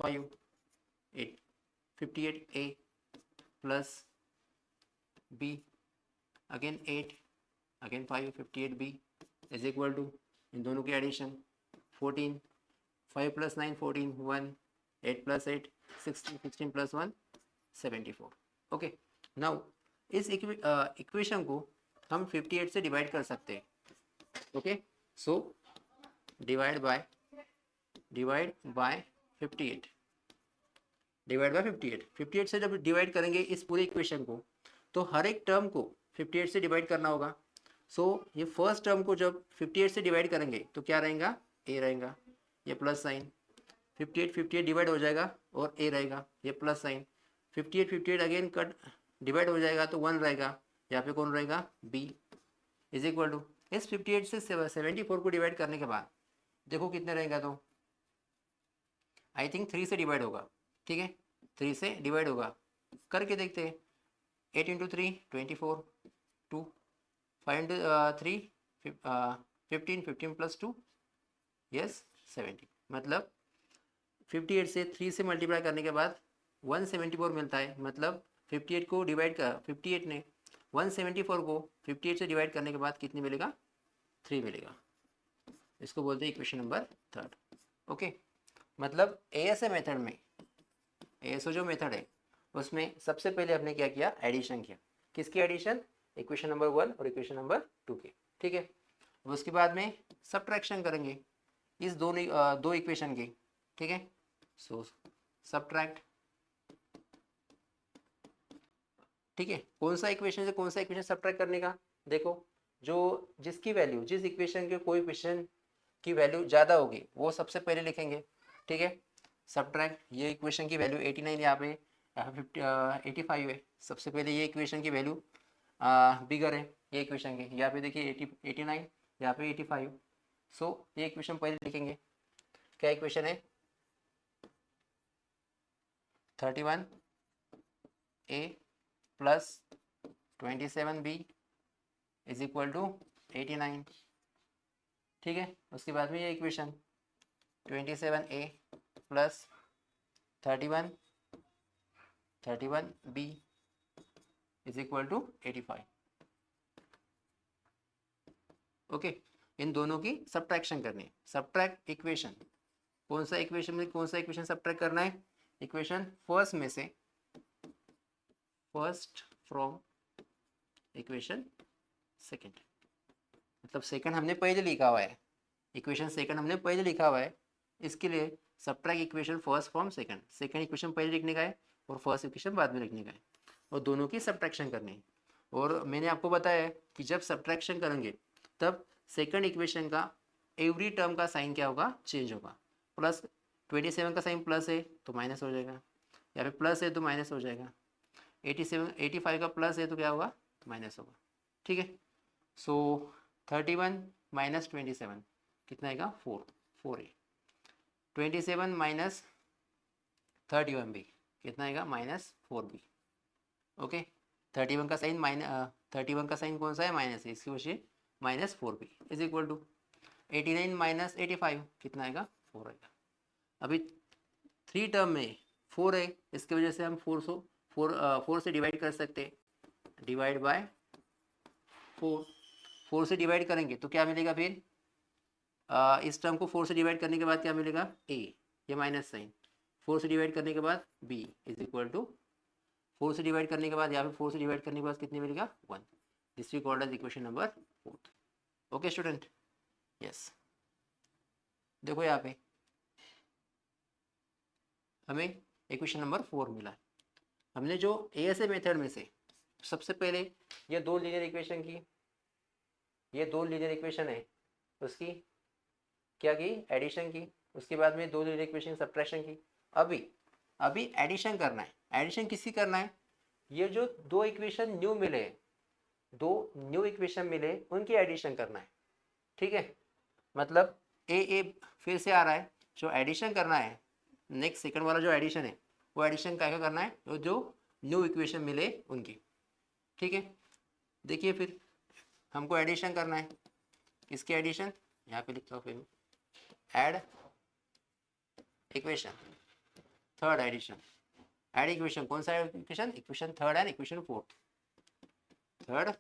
5 8 58a plus b again 8 again 5 58b is equal to, इन दोनों की एडिशन 14 5 + 9 14 1 8 + 8 16 16 + 1 74। ओके, नाउ इस इक्वेशन को हम 58 से डिवाइड कर सकते हैं। Okay, so divide by 58, divide by 58 से जब डिवाइड करेंगे इस पूरी इक्वेशन को, तो हर एक टर्म को 58 से डिवाइड करना होगा। सो ये फर्स्ट टर्म को जब 58 से डिवाइड करेंगे तो क्या रहेगा, ए रहेगा, ये प्लस साइन 58 डिवाइड हो जाएगा और ए रहेगा, ये plus sign 58 again cut divide हो जाएगा तो 1 रहेगा, यहाँ पे कौन रहेगा, बी इज इक्वल टू, इस 58 से 74 को डिवाइड करने के बाद देखो कितने रहेगा, तो आई थिंक 3 से डिवाइड होगा। ठीक है, 3 से डिवाइड होगा, करके देखते हैं। 8 × 3 24 2 5 × 3 15 15 + 2 यस 70। मतलब 58 से 3 से मल्टीप्लाई करने के बाद 174 मिलता है। मतलब 58 को डिवाइड कर 58 ने 174 को 58 से डिवाइड करने के बाद कितनी मिलेगा, 3 मिलेगा। इसको बोलते हैं इक्वेशन नंबर 3। ओके, मतलब ASA मेथड में, ASA जो मेथड है उसमें सबसे पहले हमने क्या किया, एडिशन किया। किसकी एडिशन, इक्वेशन नंबर 1 और इक्वेशन नंबर 2 के। ठीक है, उसके बाद में सब्ट्रैक्शन करेंगे इस दो इक्वेशन की। ठीक है, सो सब्ट्रैक्ट। ठीक है, कौन सा इक्वेशन से कौन सा इक्वेशन सब्ट्रैक्ट करने का, देखो जो जिसकी वैल्यू, जिस इक्वेशन के कोएफिशिएंट की वैल्यू ज़्यादा होगी वो सबसे पहले लिखेंगे। ठीक है, सब्ट्रैक्ट, ये इक्वेशन की वैल्यू 89 यहाँ पे 85 है, सबसे पहले ये इक्वेशन की वैल्यू बिगर है ये इक्वेशन की, यहाँ पे देखिए 89 यहाँ पे 85। सो ये इक्वेशन पहले लिखेंगे। क्या इक्वेशन है, 31a plus 27b is equal to 89। ठीक है, उसके बाद में ये equation 27a plus 31b is equal to 85। Okay, इन दोनों की सब्ट्रैक्शन करनी है। सब्ट्रैक्ट इक्वेशन, कौन सा इक्वेशन में कौन सा इक्वेशन सब्ट्रैक्ट करना है, इक्वेशन फर्स्ट में से, फर्स्ट फ्रॉम इक्वेशन सेकंड। मतलब सेकंड हमने पहले लिखा हुआ है, इक्वेशन सेकंड हमने पहले लिखा हुआ है, इसके लिए subtract equation first from second. Second equation पहले लिखने का है और फर्स्ट इक्वेशन बाद में लिखने का है, और दोनों की सब्ट्रैक्शन करनी है। और मैंने आपको बताया है कि जब सब्ट्रैक्शन करेंगे तब सेकंड इक्वेशन का एवरी टर्म का साइन क्या होगा, चेंज होगा। प्लस 27 का साइन प्लस है तो माइनस हो जाएगा, या फिर प्लस है तो माइनस हो जाएगा। 85 का प्लस है तो क्या होगा, माइनस होगा। ठीक है, सो 31 माइनस 27 कितना आएगा, 4 है। 27 माइनस 31b कितना आएगा, -4b। ओके, 31 का साइन 31 का साइन कौन सा है, माइनस है, इसकी वजह -4b is equal to 89 minus 85 कितना आएगा, 4 आएगा। अभी 3 टर्म में 4 है, इसकी वजह से हम 4 से डिवाइड कर सकते हैं। डिवाइड बाय 4 4 से डिवाइड करेंगे तो क्या मिलेगा फिर, इस टर्म को 4 से डिवाइड करने के बाद क्या मिलेगा, a, ये माइनस साइन, 4 से डिवाइड करने के बाद b इज इक्वल टू 4 से डिवाइड करने के बाद या फिर 4 से डिवाइड करने के बाद कितने मिलेगा, 1। This we called as equation number 4। Okay student, yes. देखो यहाँ पे हमें इक्वेशन नंबर 4 मिला। हमने जो एएसए मेथड में से सबसे पहले ये दो लीनियर इक्वेशन की, ये दो लीनियर इक्वेशन है, उसकी क्या की, एडिशन की। उसके बाद में दो लीनियर इक्वेशन सब्ट्रैक्शन की। अभी एडिशन करना है। एडिशन किसकी करना है, ये जो दो इक्वेशन न्यू मिले, दो न्यू इक्वेशन मिले, उनकी एडिशन करना है। ठीक है, मतलब ए फिर से आ रहा है, जो एडिशन करना है, नेक्स्ट सेकंड वाला जो एडिशन है, वो एडिशन क्या करना है, वो जो न्यू इक्वेशन मिले उनकी। ठीक है, देखिए फिर हमको एडिशन करना है। किसकी एडिशन, यहाँ पे लिखता हूँ फिर, add equation, third addition. Add equation, कौन सा equation, equation third and equation fourth, third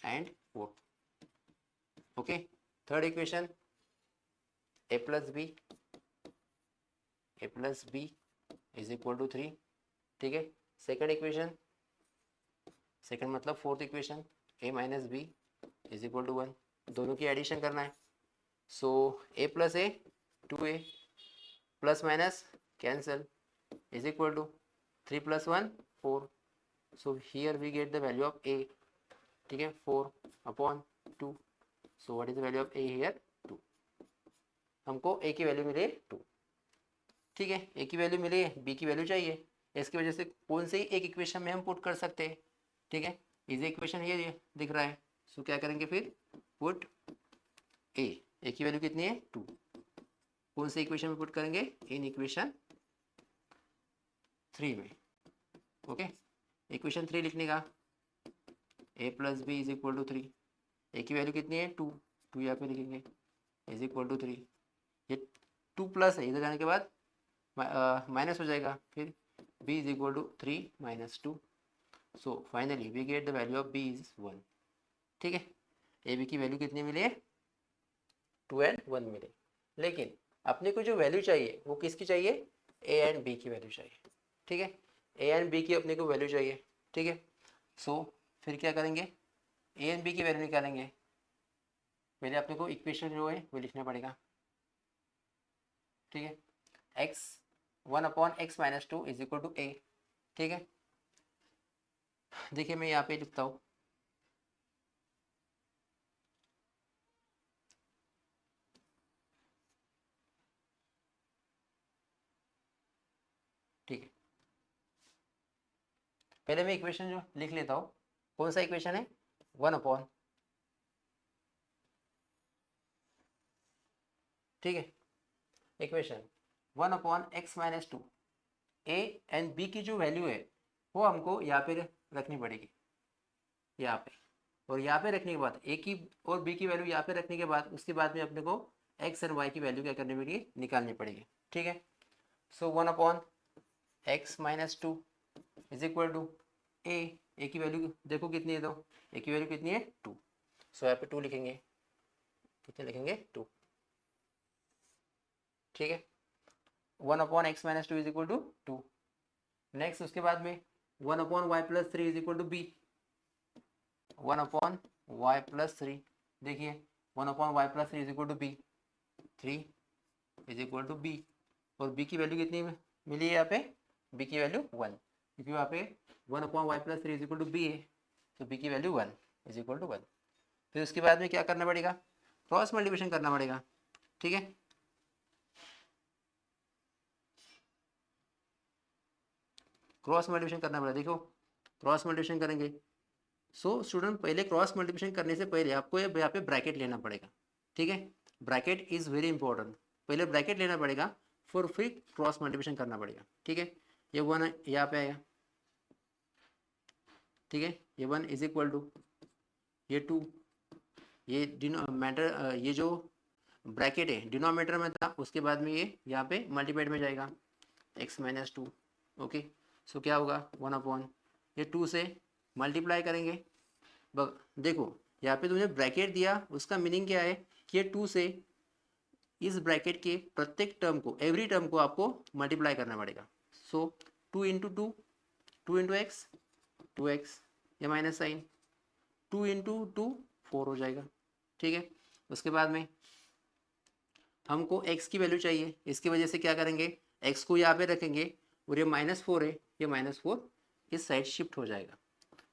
and fourth. Okay, third equation a plus b is equal to 3। ठीक है, सेकंड इक्वेशन, सेकंड मतलब fourth equation, a minus B is equal to 1। दोनों की addition करना है। So a plus A 2a plus minus cancel is equal to 3 plus 1 4। So here we get the value of a। ठीक है, 4 upon 2। So what is the value of a here, 2। हमको a की value मिले 2। ठीक है, a की value मिली है, b की वैल्यू चाहिए। इसकी वजह से कौन से ही एक इक्वेशन में हम पुट कर सकते हैं। ठीक है, इज इक्वेशन ये दिख रहा है। सो क्या करेंगे फिर, पुट a की वैल्यू कितनी है, 2। कौन से इक्वेशन में पुट करेंगे, इन इक्वेशन 3 में। ओके, इक्वेशन 3 लिखने का, a plus B is equal to 3। a की वैल्यू कितनी है, 2। 2 यहाँ पे लिखेंगे इज इक्वल टू 3। ये 2 प्लस है, इधर जाने के बाद माइनस हो जाएगा, फिर b is equal to 3 minus 2। So finally we get the value of b is 1। ठीक है, ए बी की वैल्यू कितनी मिली है, 2 एंड 1 मिले। लेकिन अपने को जो वैल्यू चाहिए वो किसकी चाहिए, ए एंड बी की वैल्यू चाहिए। ठीक है, ए एंड बी की अपने को वैल्यू चाहिए। ठीक है, सो फिर क्या करेंगे, ए एंड बी की वैल्यू निकालेंगे। पहले अपने को इक्वेशन जो है वो लिखना पड़ेगा। ठीक है, x 1 upon x minus 2 is equal to a. ठीक है, देखिए मैं यहाँ पे लिखता हूँ, ठीक है, पहले मैं इक्वेशन जो लिख लेता हूँ। कौन सा इक्वेशन है, 1 अपॉन, ठीक है, equation 1 upon x minus 2। A and B की जो वैल्यू है वो हमको यहाँ पे रखनी पड़ेगी, यहाँ पे। और यहाँ पे रखने के बाद ए की और बी की वैल्यू यहाँ पे रखने के बाद उसके बाद में अपने को एक्स एंड वाई की वैल्यू क्या करनी पड़ेगी, निकालनी पड़ेगी। ठीक है, so 1 upon x minus 2 is equal to a की वैल्यू देखो कितनी है, तो ए की वैल्यू कितनी है, 2। सो यहाँ पे 2 लिखेंगे, कितने लिखेंगे, 2। ठीक है, 1 upon x minus 2 is equal to 2। Next उसके बाद में 1 upon Y plus 3 is equal to B. 1 upon Y plus 3, देखिए 1 upon Y plus 3 is equal to B, 3 is equal to B. और बी की वैल्यू कितनी मिली है यहाँ पे, बी की वैल्यू 1, क्योंकि वहाँ पे 1 upon Y plus 3 is equal to B है, तो बी की वैल्यू 1 इज इक्वल टू 1। फिर उसके बाद में क्या करना पड़ेगा, क्रॉस मल्टीप्लिकेशन करना पड़ेगा। ठीक है, क्रॉस मल्टीप्लिकेशन करना पड़ेगा। देखो क्रॉस मल्टीप्लिकेशन करेंगे, सो स्टूडेंट पहले क्रॉस मल्टीप्लिकेशन करने से पहले आपको यहाँ पे ब्रैकेट लेना पड़ेगा। ठीक है, ब्रैकेट इज वेरी इंपॉर्टेंट, पहले ब्रैकेट लेना पड़ेगा फिर क्रॉस मल्टीप्लिकेशन करना पड़ेगा। ठीक है, ये 1 है यहाँ पे आएगा। ठीक है, ये 1 इज इक्वल टू ये 2, ये डिनोमीटर, ये जो ब्रैकेट है डिनोमीटर में था, उसके बाद में ये यहाँ पे मल्टीप्लाइड में जाएगा, एक्स माइनस 2। ओके, सो क्या होगा, 1 अपॉन ये 2 से मल्टीप्लाई करेंगे। देखो यहाँ पे तुमने ब्रैकेट दिया, उसका मीनिंग क्या है कि 2 से इस ब्रैकेट के प्रत्येक टर्म को, एवरी टर्म को आपको मल्टीप्लाई करना पड़ेगा। सो 2 into two, 2 into x, 2x, या माइनस साइन, 2 इंटू टू 4 हो जाएगा। ठीक है, उसके बाद में हमको x की वैल्यू चाहिए, इसकी वजह से क्या करेंगे, x को यहाँ पे रखेंगे और ये -4 है, ये -4 इस साइड शिफ्ट हो जाएगा।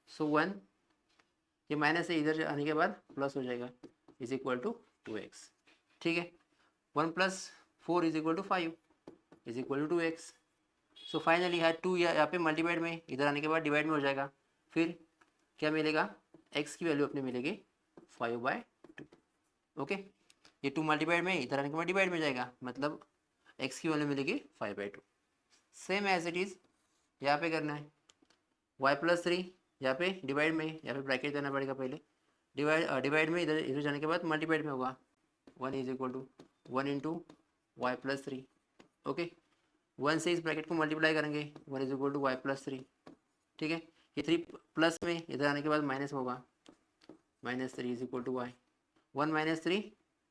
सो 1, ये माइनस से इधर आने के बाद प्लस हो जाएगा, इज इक्वल टू 2x। ठीक है, 1 + 4 is equal to 5 is equal to 2x। So finally यहाँ पे मल्टीप्लाइड में, इधर आने के बाद डिवाइड में हो जाएगा। फिर क्या मिलेगा, x की वैल्यू अपने मिलेगी 5/2। ओके, ये 2 मल्टीप्लाइड में, इधर आने के बाद डिवाइड में जाएगा, मतलब x की वैल्यू मिलेगी 5/2। सेम एज इट इज़ यहाँ पे करना है, y+3 यहाँ पे डिवाइड में, यहाँ पे ब्रैकेट देना पड़ेगा पहले, डिवाइड में इधर इधर जाने के बाद मल्टीप्लाइड में होगा, 1 is equal to 1 into y+3। Okay, 1 से इस ब्रैकेट को मल्टीप्लाई करेंगे, 1 इज इक्वल टू y+3। ठीक है, ये 3 प्लस में इधर आने के बाद माइनस होगा, -3 is equal to y, 1 - 3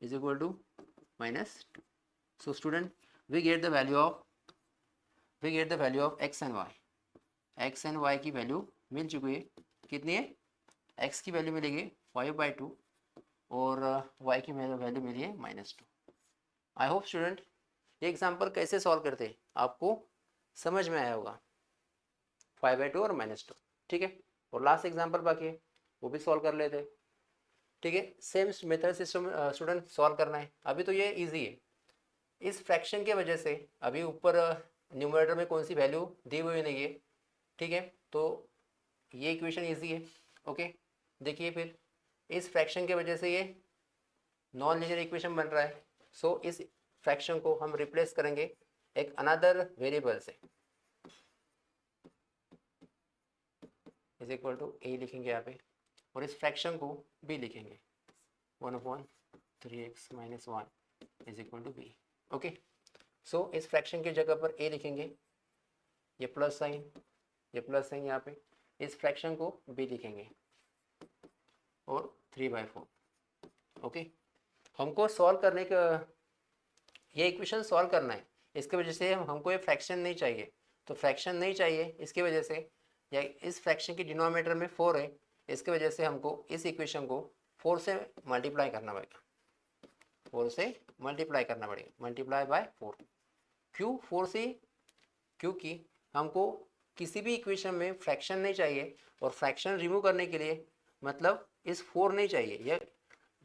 is equal to -2। So student, we get the value of x and y की वैल्यू मिल चुकी है। कितनी है, x की वैल्यू मिलेगी 5/2 और y की वैल्यू मिली है -2। आई होप स्टूडेंट ये एग्जाम्पल कैसे सॉल्व करते हैं आपको समझ में आया होगा, 5/2 और -2। ठीक है, और लास्ट एग्जाम्पल बाकी है, वो भी सॉल्व कर लेते हैं। ठीक है, same method system student solve करना है। अभी तो ये इजी है, इस फ्रैक्शन की वजह से अभी ऊपर न्यूमरेटर में कौन सी वैल्यू दी हुई नहीं है। ठीक है, तो ये इक्वेशन इजी है। ओके, देखिए फिर इस फ्रैक्शन की वजह से ये नॉन लीनियर इक्वेशन बन रहा है। सो इस फ्रैक्शन को हम रिप्लेस करेंगे एक अनदर वेरिएबल से, इज इक्वल टू a लिखेंगे यहाँ पे, और इस फ्रैक्शन को b लिखेंगे, 1/3x - 1 is equal to b। Okay, so इस फ्रैक्शन की जगह पर a लिखेंगे, ये प्लस साइन यहाँ पे, इस फ्रैक्शन को b लिखेंगे और 3/4। ओके, हमको सॉल्व करने का, ये इक्वेशन सॉल्व करना है, इसकी वजह से हमको ये फ्रैक्शन नहीं चाहिए। तो फ्रैक्शन नहीं चाहिए, इसकी वजह से, या इस फ्रैक्शन की डिनोमिनेटर में 4 है, इसकी वजह से हमको इस इक्वेशन को 4 से मल्टीप्लाई करना पड़ेगा, 4 से मल्टीप्लाई करना पड़ेगा, मल्टीप्लाई बाय 4। क्यों 4 से, क्योंकि हमको किसी भी इक्वेशन में फ्रैक्शन नहीं चाहिए, और फ्रैक्शन रिमूव करने के लिए मतलब इस 4 नहीं चाहिए, यह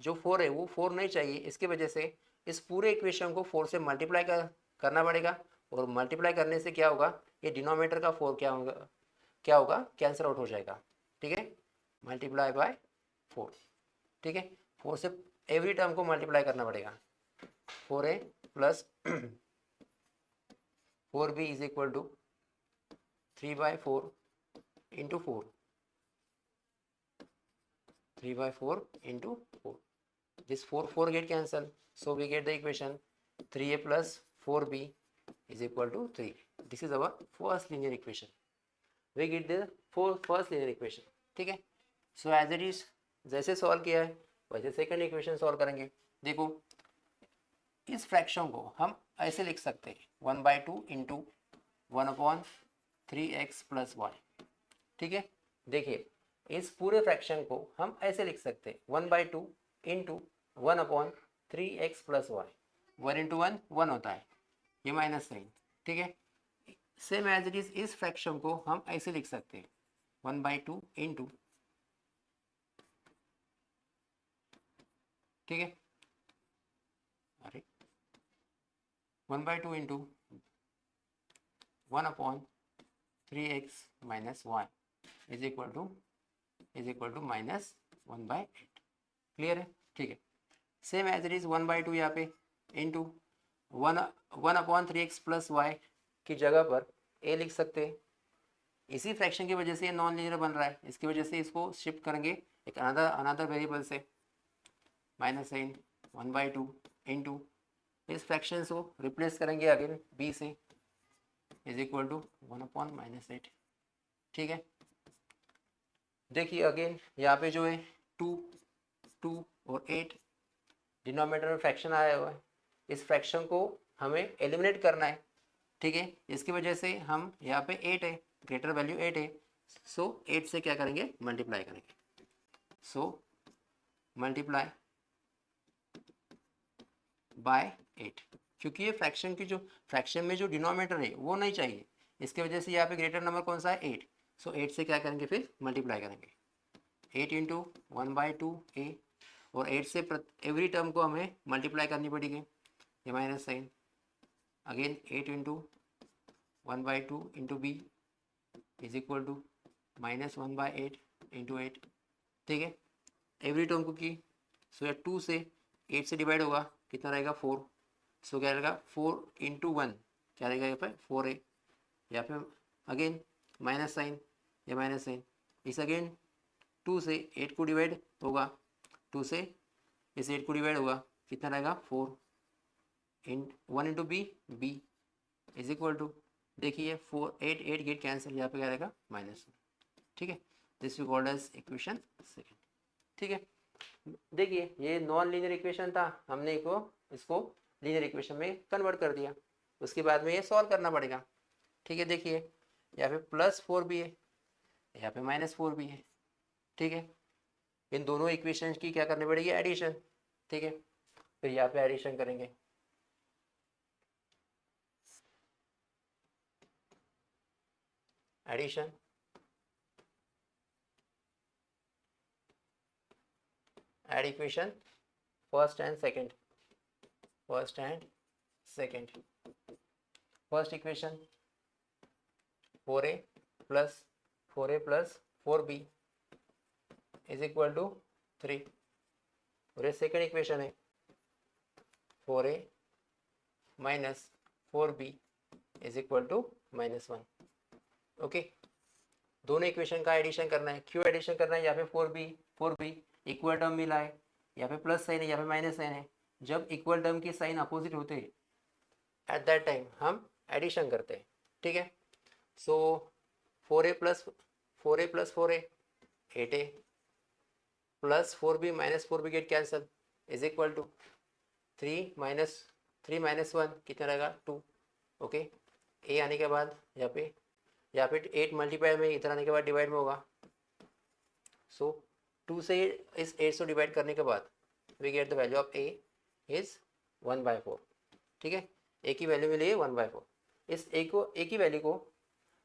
जो 4 है वो 4 नहीं चाहिए, इसकी वजह से इस पूरे इक्वेशन को 4 से मल्टीप्लाई करना पड़ेगा, और मल्टीप्लाई करने से क्या होगा, ये डिनोमिनेटर का 4 क्या होगा कैंसिल आउट हो जाएगा। ठीक है, मल्टीप्लाई बाय 4। ठीक है, 4 से एवरी टर्म को मल्टीप्लाई करना पड़ेगा, 4a plus 4b is equal to 3/4 into 4, 3/4 into 4. This 4 get cancelled. So we get the equation 3a plus 4b is equal to 3. This is our first linear equation. We get the first linear equation. ठीक है, so as it is, जैसे solve किया है वैसे second equation solve करेंगे। देखो इस fraction को हम ऐसे लिख सकते हैं, 1/2 इंटू 1/3x + y। ठीक है, देखिए इस पूरे फ्रैक्शन को हम ऐसे लिख सकते हैं, 1/2 इंटू 1/3x + y। 1 इंटू 1 1 होता है, ये माइनस साइन। ठीक है, सेम एज इट इज इस फ्रैक्शन को हम ऐसे लिख सकते हैं, 1/2 इंटू, ठीक है, अरे 1/2 into 1/3x - y is equal to -1/8। Clear है? ठीक है, सेम एज इट इज 1/2 यहाँ पे इंटू 1/3x + y की जगह पर a लिख सकते हैं। इसी फ्रैक्शन की वजह से ये नॉन लीनियर बन रहा है, इसकी वजह से इसको शिफ्ट करेंगे एक अनदर वेरिएबल से, माइनस साइन 1/2 इंटू, इस फ्रैक्शन को रिप्लेस करेंगे अगेन b से, इज इक्वल टू 1/-8। ठीक है, देखिए अगेन यहाँ पे जो है 2 2 और 8, डिनोमिनेटर में फ्रैक्शन आया हुआ है, इस फ्रैक्शन को हमें एलिमिनेट करना है, ठीक है। इसकी वजह से हम यहाँ पे 8 है, ग्रेटर वैल्यू 8 है, सो 8 से क्या करेंगे, मल्टीप्लाई करेंगे। सो मल्टीप्लाई बाय 8, क्योंकि ये फ्रैक्शन की जो फ्रैक्शन में जो डिनोमिनेटर है वो नहीं चाहिए, इसकी वजह से यहाँ पे ग्रेटर नंबर कौन सा है, 8। सो 8 से क्या करेंगे, फिर मल्टीप्लाई करेंगे, 8 इंटू 1/2 ए, और 8 से एवरी टर्म को हमें मल्टीप्लाई करनी पड़ेगी, ये minus sign, again 8 into 1/2 into B is equal to -1/8 into 8, ठीक है। एवरी टर्म को की, सो या 2 से 8 से डिवाइड होगा, कितना रहेगा, 4। सो क्या रहेगा, 4 इंटू 1 क्या रहेगा, यहाँ पे 4 है, या फिर अगेन माइनस साइन, या माइनस साइन, इस अगेन 2 से 8 को डिवाइड होगा, 2 से इस 8 को डिवाइड होगा, कितना रहेगा, 4 in 1 into B, B is equal to, देखिए 4 8 8 गेट कैंसिल, यहाँ पे क्या रहेगा, -1, ठीक है। This we called as equation second, ठीक है। देखिए ये नॉन लीनियर इक्वेशन था, हमने इसको लीनियर इक्वेशन में कन्वर्ट कर दिया, उसके बाद में ये सॉल्व करना पड़ेगा, ठीक है। देखिए यहाँ पे +4 भी है, यहाँ पे -4 भी है, ठीक है। इन दोनों इक्वेशन की क्या करनी पड़ेगी, एडिशन, ठीक है। फिर यहाँ पे एडिशन करेंगे, addition, add equation first and second, first and second, first equation 4a plus 4a plus 4b is equal to 3, और ये सेकंड इक्वेशन है 4a minus 4b is equal to -1, okay. दोनों इक्वेशन का एडिशन करना है, क्यों addition करना है, यहाँ पे 4b इक्वल टर्म मिला है, यहाँ पे प्लस साइन है, यहाँ पे माइनस साइन है, जब इक्वल टर्म की साइन अपोजिट होते हैं एट दैट टाइम हम एडिशन करते हैं, ठीक है। So 4a plus 4a 8a plus 4b minus 4b get cancel is equal to 3 minus 1 कितना रहेगा, 2, ओके। ए आने के बाद यहाँ पे 8 मल्टीप्लाई में इधर आने के बाद डिवाइड में होगा, सो 2 से इस 8 से डिवाइड करने के बाद we get the value of A is 1/4, ठीक है। ए की वैल्यू मिली है 1/4, इस ए की वैल्यू को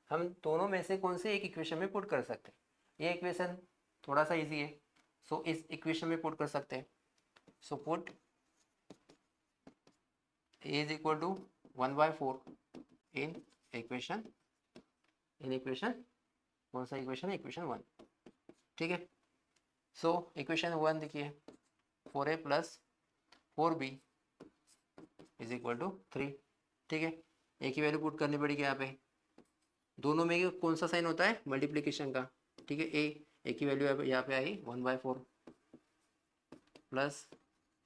हम दोनों में से कौन से एक इक्वेशन में पुट कर सकते हैं, ये इक्वेशन थोड़ा सा इजी है, सो इस इक्वेशन में पुट कर सकते हैं। So put A is equal to 1/4 in equation कौन सा इक्वेशन है, इक्वेशन 1, ठीक है। सो इक्वेशन 1 देखिए 4a plus 4b is equal to 3, ठीक है। ए की वैल्यू पुट करनी पड़ेगी यहाँ पे, दोनों में कौन सा साइन होता है, मल्टीप्लिकेशन का, ठीक है। ए की वैल्यू यहाँ पे आई 1/4 plus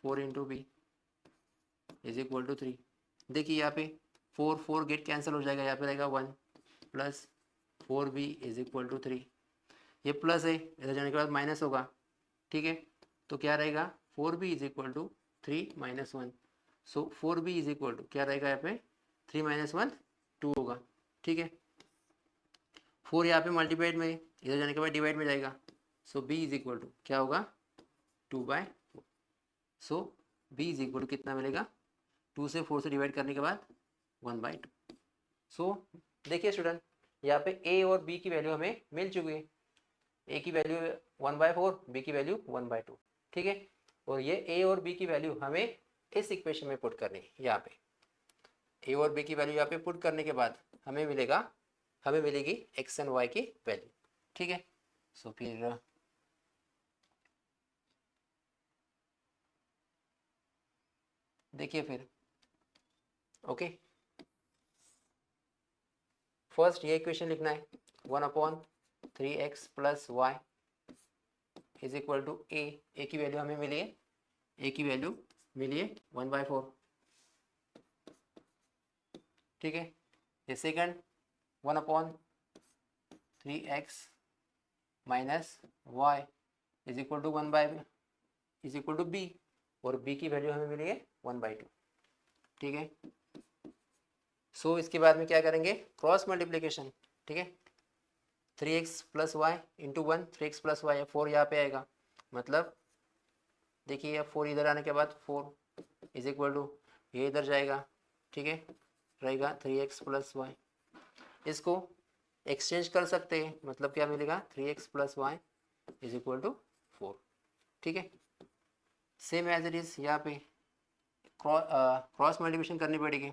4 into B is equal to 3, देखिए यहाँ पे 4 गेट कैंसिल हो जाएगा, यहाँ पे रहेगा 1 plus 4b is equal to 3, ये प्लस है, इधर जाने के बाद माइनस होगा, ठीक है। तो क्या रहेगा, 4b is equal to 3 minus 1, so 4b is equal to क्या रहेगा, यहाँ पे 3 माइनस 1 2 होगा, ठीक है। 4 यहाँ पे मल्टीप्लाइड में, इधर जाने के बाद डिवाइड में जाएगा, सो b इज इक्वल टू क्या होगा, 2/4, सो b इज इक्वल टू कितना मिलेगा, 2 से 4 से डिवाइड करने के बाद 1/2। सो देखिए स्टूडेंट, यहाँ पे a और b की वैल्यू हमें मिल चुकी है, a की वैल्यू 1/4, b की वैल्यू 1/2, ठीक है। और ये a और b की वैल्यू हमें इस इक्वेशन में पुट करनी है, यहाँ पे a और b की वैल्यू यहाँ पे पुट करने के बाद हमें मिलेगी x एंड y की वैल्यू, ठीक है। सो फिर देखिए फिर, ओके। फर्स्ट ये इक्वेशन लिखना है, 1/3x plus y is equal to a की वैल्यू हमें मिली है, ए की वैल्यू मिली है 1/4, ठीक है। ये second 1/3x minus y is equal to 1/4, is equal to B, और बी की वैल्यू हमें मिली है 1/2, ठीक है। सो इसके बाद में क्या करेंगे, क्रॉस मल्टीप्लीकेशन, ठीक है। 3x plus Y into 1, 3x plus Y, 4 यहाँ पे आएगा, मतलब देखिए 4 इधर आने के बाद 4 इज इक्वल टू, ये इधर जाएगा, ठीक है, रहेगा 3x प्लस वाई। इसको एक्सचेंज कर सकते हैं, मतलब क्या मिलेगा, 3x plus Y is equal to 4, ठीक है। सेम एज इट इज यहाँ पे क्रॉस मल्टीप्लिकेशन करनी पड़ेगी,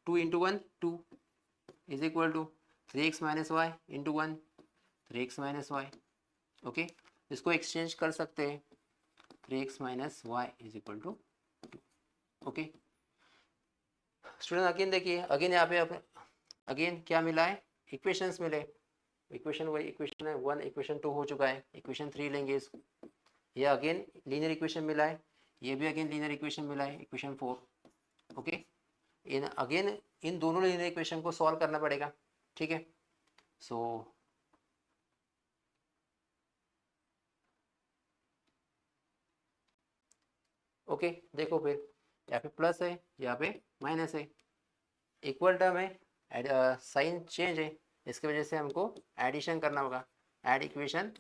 2 into 1 2 is equal to 3x minus Y into 1 3x minus Y, okay. इसको एक्सचेंज कर सकते हैं, 3x minus Y is equal to 2, okay. Student again देखिए, अगेन यहाँ पे अगेन क्या मिला है, इक्वेशंस मिले, इक्वेशन वही इक्वेशन है 1, इक्वेशन 2 हो चुका है, इक्वेशन 3 लेंगे इसको, ये अगेन लीनियर इक्वेशन मिला है, ये भी अगेन लीनियर इक्वेशन मिला है, equation 4, okay. In again in दोनों लीनियर इक्वेशन को सॉल्व करना पड़ेगा, ठीक है। सो ओके देखो फिर यहाँ पे प्लस है, यहाँ पे माइनस है, इक्वल टर्म है, साइन चेंज है, इसकी वजह से हमको एडिशन करना होगा, ऐड इक्वेशन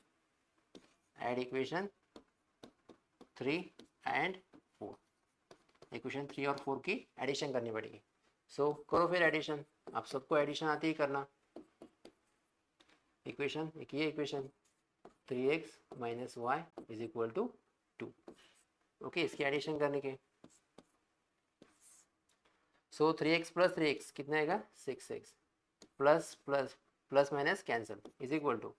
3 एंड 4, इक्वेशन 3 और 4 की एडिशन करनी पड़ेगी। सो करो फिर एडिशन, आप सबको एडिशन आती ही करना, इक्वेशन एक ये equation 3x minus Y is equal to 2, okay. इसकी एडिशन करने के, सो 3x प्लस 3x कितना आएगा, 6x plus plus plus minus cancel is equal to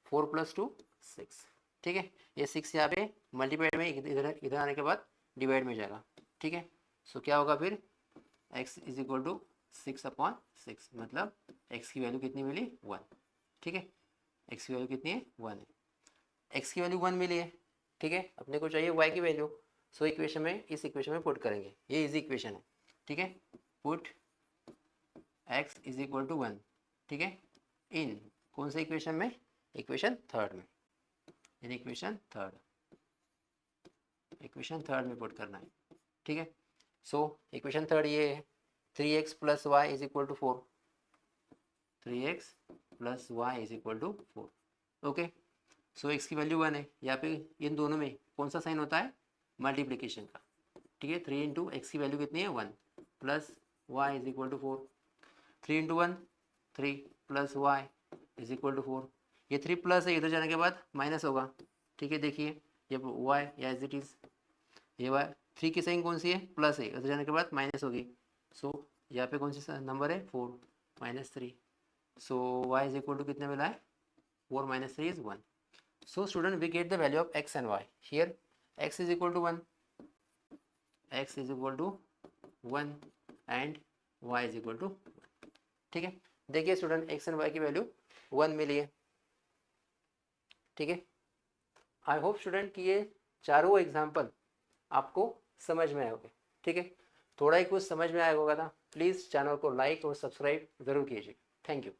4 plus 2 6, ठीक है। ये 6 यहाँ पे मल्टीप्लाइड में इधर आने के बाद डिवाइड में जाएगा, ठीक है। सो क्या होगा फिर, x इज इक्वल टू 6/6, मतलब x की वैल्यू कितनी मिली, 1, ठीक है। x की वैल्यू कितनी है, 1 है, x की वैल्यू 1 मिली है, ठीक है। अपने को चाहिए y की वैल्यू, सो इक्वेशन में, इस इक्वेशन में पुट करेंगे, ये इजी इक्वेशन है, ठीक है। Put x is equal to 1, ठीक है, इन कौन से इक्वेशन में, इक्वेशन थर्ड में, इन इक्वेशन थर्ड में पुट करना है, ठीक है। सो इक्वेशन थर्ड ये है, 3x plus Y is equal to 4, 3x plus Y is equal to 4, okay. So x की वैल्यू 1 है, यहाँ पे इन दोनों में कौन सा साइन होता है, मल्टीप्लिकेशन का, ठीक है। 3 इंटू एक्स की वैल्यू कितनी है, 1 plus Y is equal to 4, 3 into 1 3 plus Y is equal to 4, ये 3 प्लस है, इधर जाने के बाद माइनस होगा, ठीक है। देखिए ये y या एज इट इज, ये y 3 की साइन कौन सी है, प्लस है, इधर जाने के बाद माइनस होगी, सो यहाँ पे कौन सी नंबर है, 4 minus 3, so y is equal to कितने मिला है, 4 minus 3 is 1। So student, we get the value of x and y. Here x is equal to 1, x is equal to 1 and y is equal to 1, ठीक है। देखिए student x and y की value 1 मिली है, ठीक है। I hope student कि ये चारों एग्जाम्पल आपको समझ में आए होंगे, ठीक है। थोड़ा ही कुछ समझ में आया होगा ना, प्लीज़ चैनल को लाइक और सब्सक्राइब ज़रूर कीजिए। Thank you.